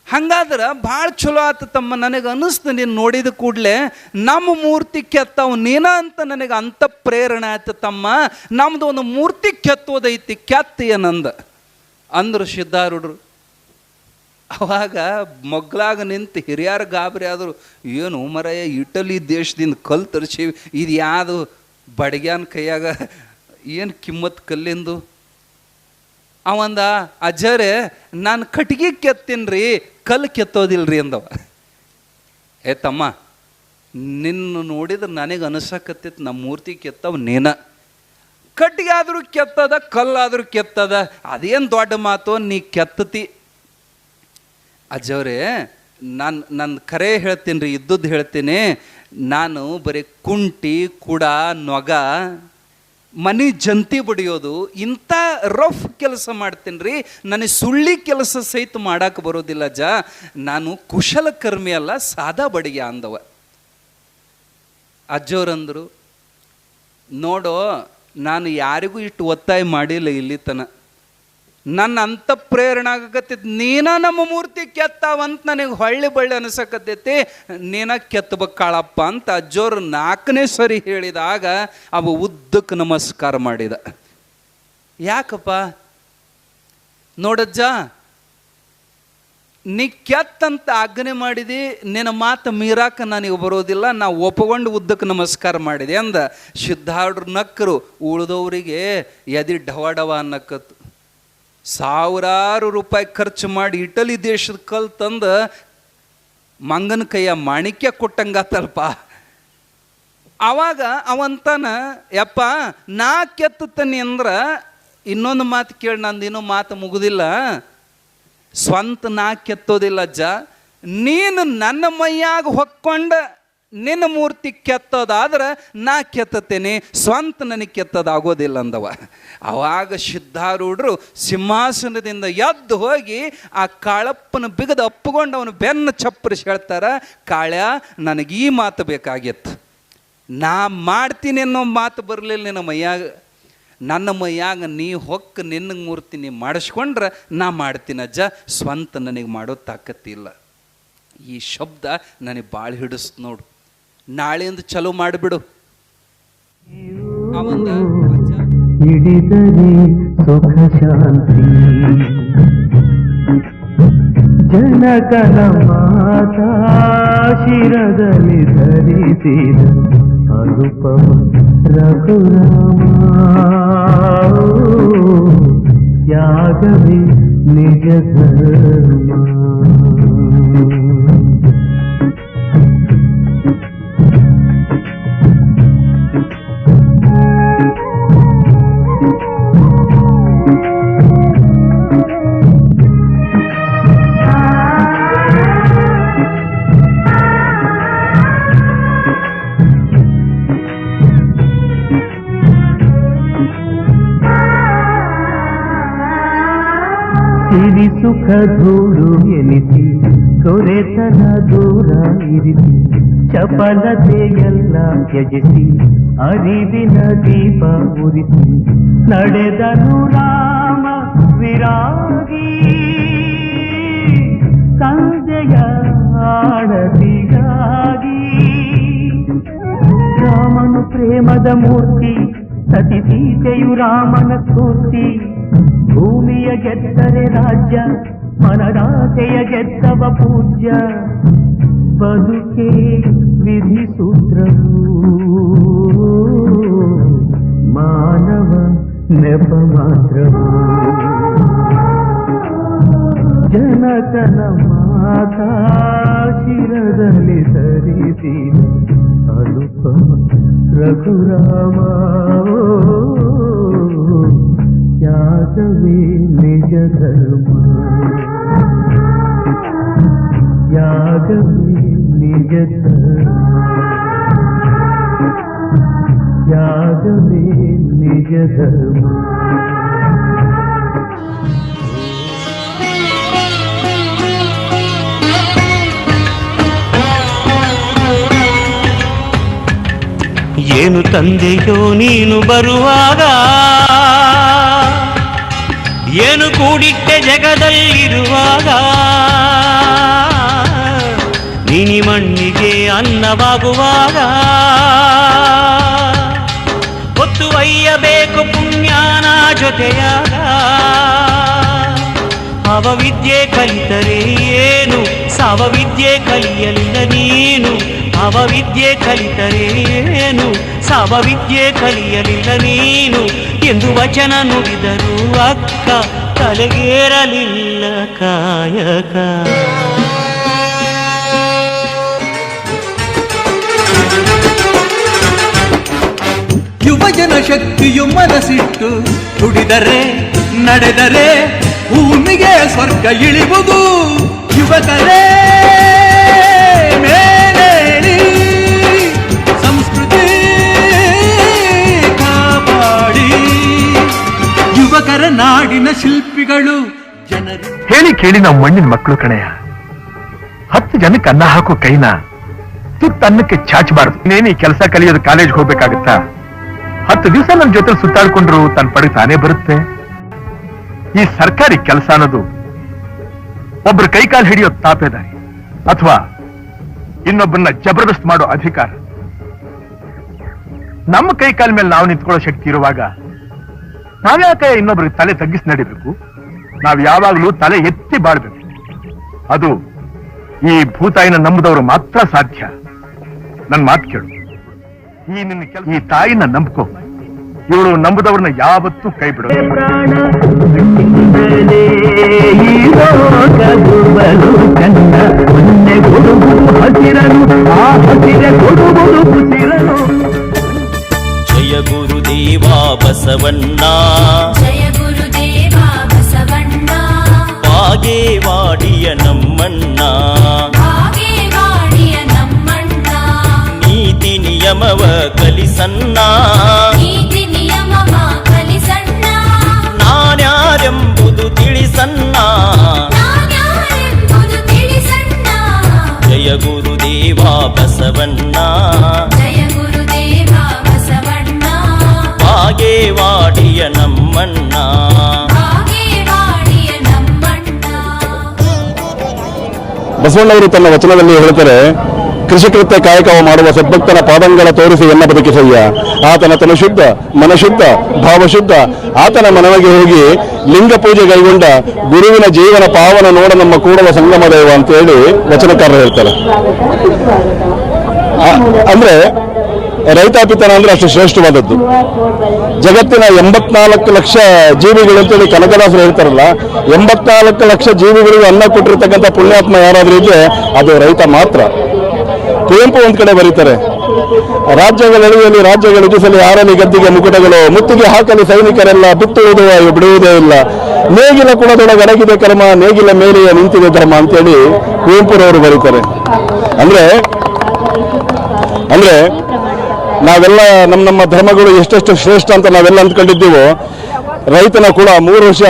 ಹಂಗಾದ್ರೆ ಭಾಳ ಚಲೋ ಆತ ತಮ್ಮ, ನನಗೆ ಅನ್ನಿಸ್ತು ನೀನು ನೋಡಿದ ಕೂಡಲೇ ನಮ್ಮ ಮೂರ್ತಿ ಕೆತ್ತಾವ ನೀನ ಅಂತ ನನಗೆ ಅಂಥ ಪ್ರೇರಣೆ ಆಯ್ತು ತಮ್ಮ. ನಮ್ಮದು ಒಂದು ಮೂರ್ತಿ ಕೆತ್ತೋದೈತಿ, ಕೆತ್ತ ಏನಂದ ಅಂದರು ಸಿದ್ಧಾರೂಢರು. ಅವಾಗ ಮಗ್ಲಾಗ ನಿಂತು ಹಿರಿಯರು ಗಾಬರಿ ಆದರು. ಏನು ಮರಯ್ಯ, ಇಟಲಿ ದೇಶದಿಂದ ಕಲ್ಲು ತರಿಸೀವಿ, ಇದು ಯಾವುದು ಬಡಗ್ಯಾನ ಕೈಯಾಗ, ಏನು ಕಿಮ್ಮತ್ತು ಕಲ್ಲಿಂದು? ಅವಂದ, ಅಜ್ಜರೇ ನಾನು ಕಟ್ಗೆ ಕೆತ್ತೀನಿ ರೀ, ಕಲ್ಲು ಕೆತ್ತೋದಿಲ್ರಿ ಅಂದವ. ತಮ್ಮ ನಿನ್ನ ನೋಡಿದ್ರೆ ನನಗೆ ಅನಿಸಕತ್ತಿತ್ತು ನಮ್ಮ ಮೂರ್ತಿ ಕೆತ್ತವ ನೀನ. ಕಟ್ಟಿಗೆ ಆದರೂ ಕೆತ್ತದ, ಕಲ್ಲಾದರೂ ಕೆತ್ತದ, ಅದೇನು ದೊಡ್ಡ ಮಾತು, ನೀ ಕೆತ್ತತಿ. ಅಜ್ಜವ್ರೆ ನನ್ನ ಕರೆ ಹೇಳ್ತೀನಿ ರೀ, ಇದ್ದದ್ದು ಹೇಳ್ತೀನಿ. ನಾನು ಬರೀ ಕುಂಟಿ, ಕುಡ, ನೊಗ, ಮನೆ ಜಂತಿ ಬಡಿಯೋದು ಇಂಥ ರಫ್ ಕೆಲಸ ಮಾಡ್ತೀನಿ ರೀ, ನನಗೆ ಸುಳ್ಳಿ ಕೆಲಸ ಸಹಿತ ಮಾಡೋಕೆ ಬರೋದಿಲ್ಲ ಅಜ್ಜ, ನಾನು ಕುಶಲಕರ್ಮಿ ಅಲ್ಲ, ಸಾದಾ ಬಡಿಗೆ ಅಂದವ. ಅಜ್ಜವ್ರಂದರು, ನೋಡೋ ನಾನು ಯಾರಿಗೂ ಇಟ್ಟು ಒತ್ತಾಯ ಮಾಡಿಲ್ಲ ಇಲ್ಲಿ ತನ, ನನ್ನ ಅಂತ ಪ್ರೇರಣೆ ಆಗಕತ್ತೈತಿ, ನೀನ ನಮ್ಮ ಮೂರ್ತಿ ಕೆತ್ತಾವಂತ ನನಗೆ ಹೊಳ್ಳಿ ಬಳ್ಳಿ ಅನಿಸಕತ್ತೈತಿ, ನೀನ ಕೆತ್ತಬೇಕು ಕಾಳಪ್ಪ ಅಂತ ಅಜ್ಜೋರು 4ನೇ ಸರಿ ಹೇಳಿದಾಗ ಅವ ಉದ್ದಕ್ಕೆ ನಮಸ್ಕಾರ ಮಾಡಿದ. ಯಾಕಪ್ಪ? ನೋಡಜ್ಜ, ನೀ ಕೆತ್ತಂತ ಆಜ್ಞೆ ಮಾಡಿದಿ, ನಿನ್ನ ಮಾತು ಮೀರಾಕ ನನಗೆ ಬರೋದಿಲ್ಲ, ನಾ ಒಪ್ಕೊಂಡು ಉದ್ದಕ್ಕೆ ನಮಸ್ಕಾರ ಮಾಡಿದೆ ಅಂದ. ಸಿದ್ಧಾರೂಢರು ನಕ್ಕರು, ಉಳಿದವರಿಗೆ ಎದಿ ಡವ ಅನ್ನಕತ್ತು. ಸಾವಿರಾರು ರೂಪಾಯಿ ಖರ್ಚು ಮಾಡಿ ಇಟಲಿ ದೇಶದ ಕಲ್ ತಂದು ಮಂಗನ ಕೈಯ ಮಾಣಿಕ್ಯ ಕೊಟ್ಟಂಗಾತಲ್ಪ. ಆವಾಗ ಅವಂತಾನ, ಯಪ್ಪ ನಾ ಕೆತ್ತತನಿ ಅಂದ್ರೆ ಇನ್ನೊಂದು ಮಾತು ಕೇಳಿ, ನಂದಿನ್ನೂ ಮಾತು ಮುಗುದಿಲ್ಲ, ಸ್ವಂತ ನಾ ಕೆತ್ತೋದಿಲ್ಲ ಅಜ್ಜ, ನೀನು ನನ್ನ ಮೈಯಾಗ ಹೊಕ್ಕೊಂಡ ನಿನ್ನ ಮೂರ್ತಿ ಕೆತ್ತೋದಾದ್ರೆ ನಾ ಕೆತ್ತತೇನೆ, ಸ್ವಂತ ನನಗೆ ಕೆತ್ತೋದಾಗೋದಿಲ್ಲ ಅಂದವ. ಅವಾಗ ಸಿದ್ಧಾರೂಢರು ಸಿಂಹಾಸನದಿಂದ ಎದ್ದು ಹೋಗಿ ಆ ಕಾಳಪ್ಪನ ಬಿಗದ ಅಪ್ಪುಕೊಂಡು ಅವನು ಬೆನ್ನು ಚಪ್ಪರಿಸಿ ಹೇಳ್ತಾರ, ಕಾಳ್ಯ ನನಗೆ ಈ ಮಾತು ಬೇಕಾಗಿತ್ತು, ನಾ ಮಾಡ್ತೀನಿ ಅನ್ನೋ ಮಾತು ಬರಲಿಲ್ಲ ನಿನ್ನ ಮೈಯಾಗ. ನನ್ನ ಮೈಯಾಗ ನೀ ಹೊಕ್ಕ ನಿನ್ನ ಮೂರ್ತಿ ನೀ ಮಾಡಿಸ್ಕೊಂಡ್ರೆ ನಾ ಮಾಡ್ತೀನಿ ಅಜ್ಜ, ಸ್ವಂತ ನನಗೆ ಮಾಡೋ ತಾಕತ್ತಿಲ್ಲ. ಈ ಶಬ್ದ ನನಗೆ ಭಾಳ ಹಿಡಿಸ್ ನೋಡು. ನಾಳೆಯಿಂದ ಚಲೋ ಮಾಡಿಬಿಡು. ಅವಂದ ಹಿಡಿದರೆ ಸುಖ ಶಾಂತಿ, ಜನಕನ ಮಾತಾ ಶಿರದಲ್ಲಿ ಧರಿಸಿದ ಅನುಪಮ ರಘುರಾಮ, ತ್ಯಾಗವೇ ನಿಜ ಧರ್ಮ. ಸಿರಿ ಸುಖ ಧೂಳು ಎನಿಸಿ ದೊರೆತನ ದೂರ ಇರಿಸಿ, ಚಪಲತೆಯೆಲ್ಲ ತ್ಯಜಿಸಿ ಅರಿವಿನ ದೀಪ ಉರಿಸಿ, ನಡೆದನು ರಾಮ ವಿರಾಗಿ ಸಂಜೆಯ ಆಡತಿಗಾಗಿ. ರಾಮನು ಪ್ರೇಮದ ಮೂರ್ತಿ, ಸತಿ ಸೀತೆಯು ರಾಮನ ಸ್ಫೂರ್ತಿ. ಭೂಮಿಯ ಗೆದ್ದರೆ ರಾಜ್ಯ, ಮನದಾಸೆಯ ಗೆದ್ದವ ಪೂಜ್ಯ. ಬದುಕೆ ವಿಧಿ ಸೂತ್ರವು, ಮಾನವ ನೆಪ ಮಾತ್ರವು. ಜನಕನ ಮಾತಾ ಶಿರದಲ್ಲಿ ಧರಿಸಿ ಅನುಪಮ ರಘುರಾಮ, ತ್ಯಾಗವೇ ನಿಜ ಧರ್ಮ, ತ್ಯಾಗವೇ ನಿಜ ಧರ್ಮ, ತ್ಯಾಗವೇ ನಿಜ ಧರ್ಮ. ಏನು ತಂದೆಯೋ ನೀನು ಬರುವಾಗ, ಏನು ಕೂಡಿಟ್ಟೆ ಜಗದಲ್ಲಿರುವಾಗ, ನಿನಿ ಮಣ್ಣಿಗೆ ಅನ್ನವಾಗುವಾಗ, ಹೊತ್ತು ಒಯ್ಯಬೇಕು ಪುಣ್ಯಾನ ಜೊತೆಯಾಗ. ಅವವಿದ್ಯೆ ಕಲಿತರೆ ಏನು, ಸಾವವಿದ್ಯೆ ಕಲಿಯಲಿಲ್ಲ ನೀನು. ಅವವಿದ್ಯೆ ಕಲಿತರೆ ಏನು, ಸಾವವಿದ್ಯೆ ಕಲಿಯಲಿಲ್ಲ ನೀನು ಎಂದು ವಚನ ನುಡಿದರು ಅಕ್ಕ, ತಲೆಗೇರಲಿಲ್ಲ ಕಾಯಕ. ಯುವಜನ ಶಕ್ತಿಯು ಮನಸ್ಸಿಟ್ಟು ದುಡಿದರೆ ನಡೆದರೆ ಭೂಮಿಗೆ ಸ್ವರ್ಗ ಇಳಿವುದು. ಯುವಕರೇ ಮೇಲೇಳಿ ಸಂಸ್ಕೃತಿ ಕಾಪಾಡಿ, ಯುವಕರ ನಾಡಿನ ಶಿಲ್ಪಿಗಳು ಜನರು. ಹೇಳಿ ಕೇಳಿ ನಾವು ಮಣ್ಣಿನ ಮಕ್ಕಳು ಕಣೆಯ. 10 ಜನಕ್ಕೆ ಅನ್ನ ಹಾಕೋ ಕೈನ ತುತ್ತ ಅನ್ನಕ್ಕೆ ಚಾಚಬಾರದು. ಇನ್ನೇನು ಈ ಕೆಲಸ ಕಲಿಯೋದು ಕಾಲೇಜ್ ಹೋಗ್ಬೇಕಾಗತ್ತಾ? 10 ದಿವಸ ನನ್ನ ಜೊತೆ ಸುತ್ತಾಡ್ಕೊಂಡ್ರು ತನ್ನ ಪಡೆಗೆ ತಾನೇ ಬರುತ್ತೆ. ಈ ಸರ್ಕಾರಿ ಕೆಲಸ ಅನ್ನೋದು ಒಬ್ರ ಕೈಕಾಲು ಹಿಡಿಯೋ ತಾಪೇದಾರಿ ಅಥವಾ ಇನ್ನೊಬ್ಬರನ್ನ ಜಬರ್ದಸ್ತ್ ಮಾಡೋ ಅಧಿಕಾರ. ನಮ್ಮ ಕೈಕಾಲ ಮೇಲೆ ನಾವು ನಿಂತ್ಕೊಳ್ಳೋ ಶಕ್ತಿ ಇರುವಾಗ ನಾವ್ಯಾಕೆ ಇನ್ನೊಬ್ರಿಗೆ ತಲೆ ತಗ್ಗಿಸಿ ನಡಿಬೇಕು? ನಾವ್ ಯಾವಾಗ್ಲೂ ತಲೆ ಎತ್ತಿ ಬಾಳ್ಬೇಕು. ಅದು ಈ ಭೂತಾಯಿನ ನಂಬುದವರು ಮಾತ್ರ ಸಾಧ್ಯ. ನನ್ ಮಾತು ಕೇಳು, ಈ ತಾಯಿನ ನಂಬ್ಕೋ. ಇವಳು ನಂಬುದವ್ರನ್ನ ಯಾವತ್ತೂ ಕೈ ಬಿಡೋದು. ಜಯ ಗುರುದೇವ ಬಸವಣ್ಣ, ಜಯ ಗುರುದೇವ ಬಸವಣ್ಣ, ಬಾಗೇವಾಡಿಯ ನಮ್ಮಣ್ಣ, ಬಾಗೇವಾಡಿಯ ನಮ್ಮಣ್ಣ. ತಿಳಿಸನ್ನ ನೀತಿ ನಿಯಮವ ಕಲಿಸಣ್ಣ ನಾನ್ಯಾರೆಂಬುದು ತಿಳಿಸನ್ನ ನಾನ್ಯಾರೆಂಬುದು ತಿಳಿಸಣ್ಣ ಜಯ ಗುರುದೇವ ಬಸವಣ್ಣ ಜಯ ಗುರುದೇವ ಬಸವಣ್ಣ ಬಾಗೇವಾಡಿಯ ನಮ್ಮಣ್ಣ ಬಾಗೇವಾಡಿಯ ನಮ್ಮಣ್ಣ. ಬಸವಣ್ಣವರು ತನ್ನ ವಚನದಲ್ಲಿ ಹೇಳ್ತಾರೆ, ಕೃಷಿಕೃತ್ಯ ಕಾಯಕವ ಮಾಡುವ ಸದ್ಭಕ್ತನ ಪಾದಂಗಳ ತೋರಿಸಿ ಎನ್ನ ಬದುಕಿಸಯ್ಯ. ಆತನ ತನು ಶುದ್ಧ ಮನಶುದ್ಧ ಭಾವಶುದ್ಧ ಆತನ ಮನವಿಗೆ ಹೋಗಿ ಲಿಂಗ ಪೂಜೆ ಕೈಗೊಂಡ ಗುರುವಿನ ಜೀವನ ಪಾವನ ನೋಡ ನಮ್ಮ ಕೂಡಲ ಸಂಗಮ ದೇವ ಅಂತ ಹೇಳಿ ವಚನಕಾರರು ಹೇಳ್ತಾರೆ. ಅಂದ್ರೆ ರೈತಾಪಿತನ ಅಂದ್ರೆ ಅಷ್ಟು ಶ್ರೇಷ್ಠವಾದದ್ದು. ಜಗತ್ತಿನ 84 ಲಕ್ಷ ಜೀವಿಗಳು ಅಂತೇಳಿ ಕನಕದಾಸರು ಹೇಳ್ತಾರಲ್ಲ, 84 ಲಕ್ಷ ಜೀವಿಗಳಿಗೂ ಅನ್ನ ಕೊಟ್ಟಿರ್ತಕ್ಕಂಥ ಪುಣ್ಯಾತ್ಮ ಯಾರಾದ್ರೂ ಇದ್ರೆ ಅದು ರೈತ ಮಾತ್ರ. ಕುವೆಂಪು ಒಂದ್ ಕಡೆ ಬರೀತಾರೆ, ರಾಜ್ಯಗಳೆಳೆಯಲಿ ರಾಜ್ಯಗಳು ಇಡಿಸಲಿ ಆರಲಿ ಗದ್ದಿಗೆ ಮುಕುಟಗಳು ಮುತ್ತಿಗೆ ಹಾಕಲಿ ಸೈನಿಕರೆಲ್ಲ ಬಿತ್ತುವುದು ಬಿಡುವುದೇ ಇಲ್ಲ ನೇಗಿಲ ಕುಲದೊಳಗೆ ಅಡಗಿದೆ ಕರ್ಮ ನೇಗಿಲ ಮೇಲೆಯೇ ನಿಂತಿದೆ ಧರ್ಮ ಅಂತೇಳಿ ಕುವೆಂಪುರವರು ಬರೀತಾರೆ. ಅಂದ್ರೆ ನಾವೆಲ್ಲ ನಮ್ಮ ಧರ್ಮಗಳು ಎಷ್ಟೆಷ್ಟು ಶ್ರೇಷ್ಠ ಅಂತ ನಾವೆಲ್ಲ ಅಂದ್ಕೊಂಡಿದ್ದೀವೋ, ರೈತನ ಕುಲ 3 ವರ್ಷ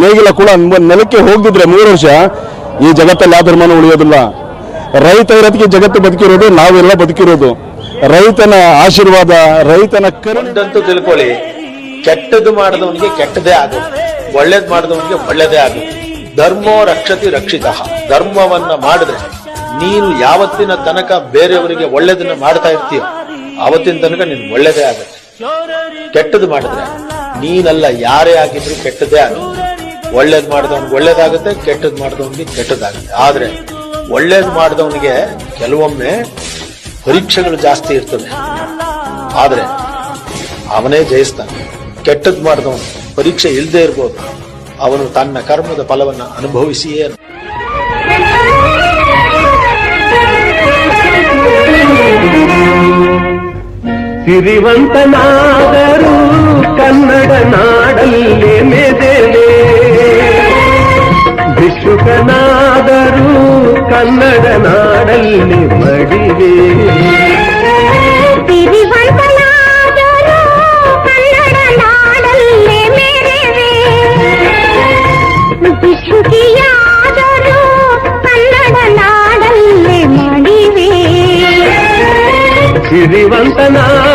ನೇಗಿಲ ಕುಲ ನೆಲಕ್ಕೆ ಹೋಗಿದ್ರೆ 3 ವರ್ಷ ಈ ಜಗತ್ತಲ್ಲಿ ಯಾವ ಧರ್ಮನೂ ಉಳಿಯೋದಿಲ್ಲ. ರೈತ ಇರೋದಕ್ಕೆ ಜಗತ್ತು ಬದುಕಿರೋದು, ನಾವೆಲ್ಲ ಬದುಕಿರೋದು. ರೈತನ ಆಶೀರ್ವಾದ, ರೈತನ ಕರುಣೆ. ಅಂತೂ ತಿಳ್ಕೊಳ್ಳಿ, ಕೆಟ್ಟದ್ದು ಮಾಡಿದವನಿಗೆ ಕೆಟ್ಟದೇ ಆಗುತ್ತೆ, ಒಳ್ಳೇದ್ ಮಾಡಿದವನಿಗೆ ಒಳ್ಳೇದೇ ಆಗುತ್ತೆ. ಧರ್ಮೋ ರಕ್ಷತಿ ರಕ್ಷಿತ. ಧರ್ಮವನ್ನ ಮಾಡಿದ್ರೆ ನೀನು ಯಾವತ್ತಿನ ತನಕ ಬೇರೆಯವರಿಗೆ ಒಳ್ಳೇದನ್ನ ಮಾಡ್ತಾ ಇರ್ತೀಯ ಆವತ್ತಿನ ತನಕ ನೀನು ಒಳ್ಳೇದೇ ಆಗುತ್ತೆ. ಕೆಟ್ಟದ್ದು ಮಾಡಿದ್ರೆ ನೀನಲ್ಲ ಯಾರೇ ಆಗಿದ್ರು ಕೆಟ್ಟದೇ ಆಗುತ್ತೆ. ಒಳ್ಳೇದ್ ಮಾಡಿದವನಿಗೆ ಒಳ್ಳೇದಾಗುತ್ತೆ, ಕೆಟ್ಟದ್ ಮಾಡಿದವನಿಗೆ ಕೆಟ್ಟದಾಗುತ್ತೆ. ಆದ್ರೆ ಒಳ್ಳೇದು ಮಾಡಿದವನಿಗೆ ಕೆಲವೊಮ್ಮೆ ಪರೀಕ್ಷೆಗಳು ಜಾಸ್ತಿ ಇರ್ತದೆ, ಆದ್ರೆ ಅವನೇ ಜಯಿಸ್ತಾನೆ. ಕೆಟ್ಟದ್ ಮಾಡಿದವನು ಪರೀಕ್ಷೆ ಇಲ್ಲದೆ ಇರ್ಬೋದು, ಅವನು ತನ್ನ ಕರ್ಮದ ಫಲವನ್ನು ಅನುಭವಿಸಿಯೇ. ಸಿರಿವಂತನಾದರೂ ಕನ್ನಡ ನಾಡಲ್ಲೇ ಮೆದೆಲೆ, ಭಿಕ್ಷುಕನಾದರೂ ಕನ್ನಡ ನಾಡಲ್ಲಿ ಮಡಿವೆ. ಸಿರಿವಂತನಾದರೂ ಕನ್ನಡ ನಾಡಲ್ಲೇ ಮೆರೆವೆ, ಭಿಕ್ಷುಕಿಯಾದರೂ ಕನ್ನಡ ನಾಡಲ್ಲೇ ಮಡಿವೆ. ಸಿರಿವಂತನಾದರೂ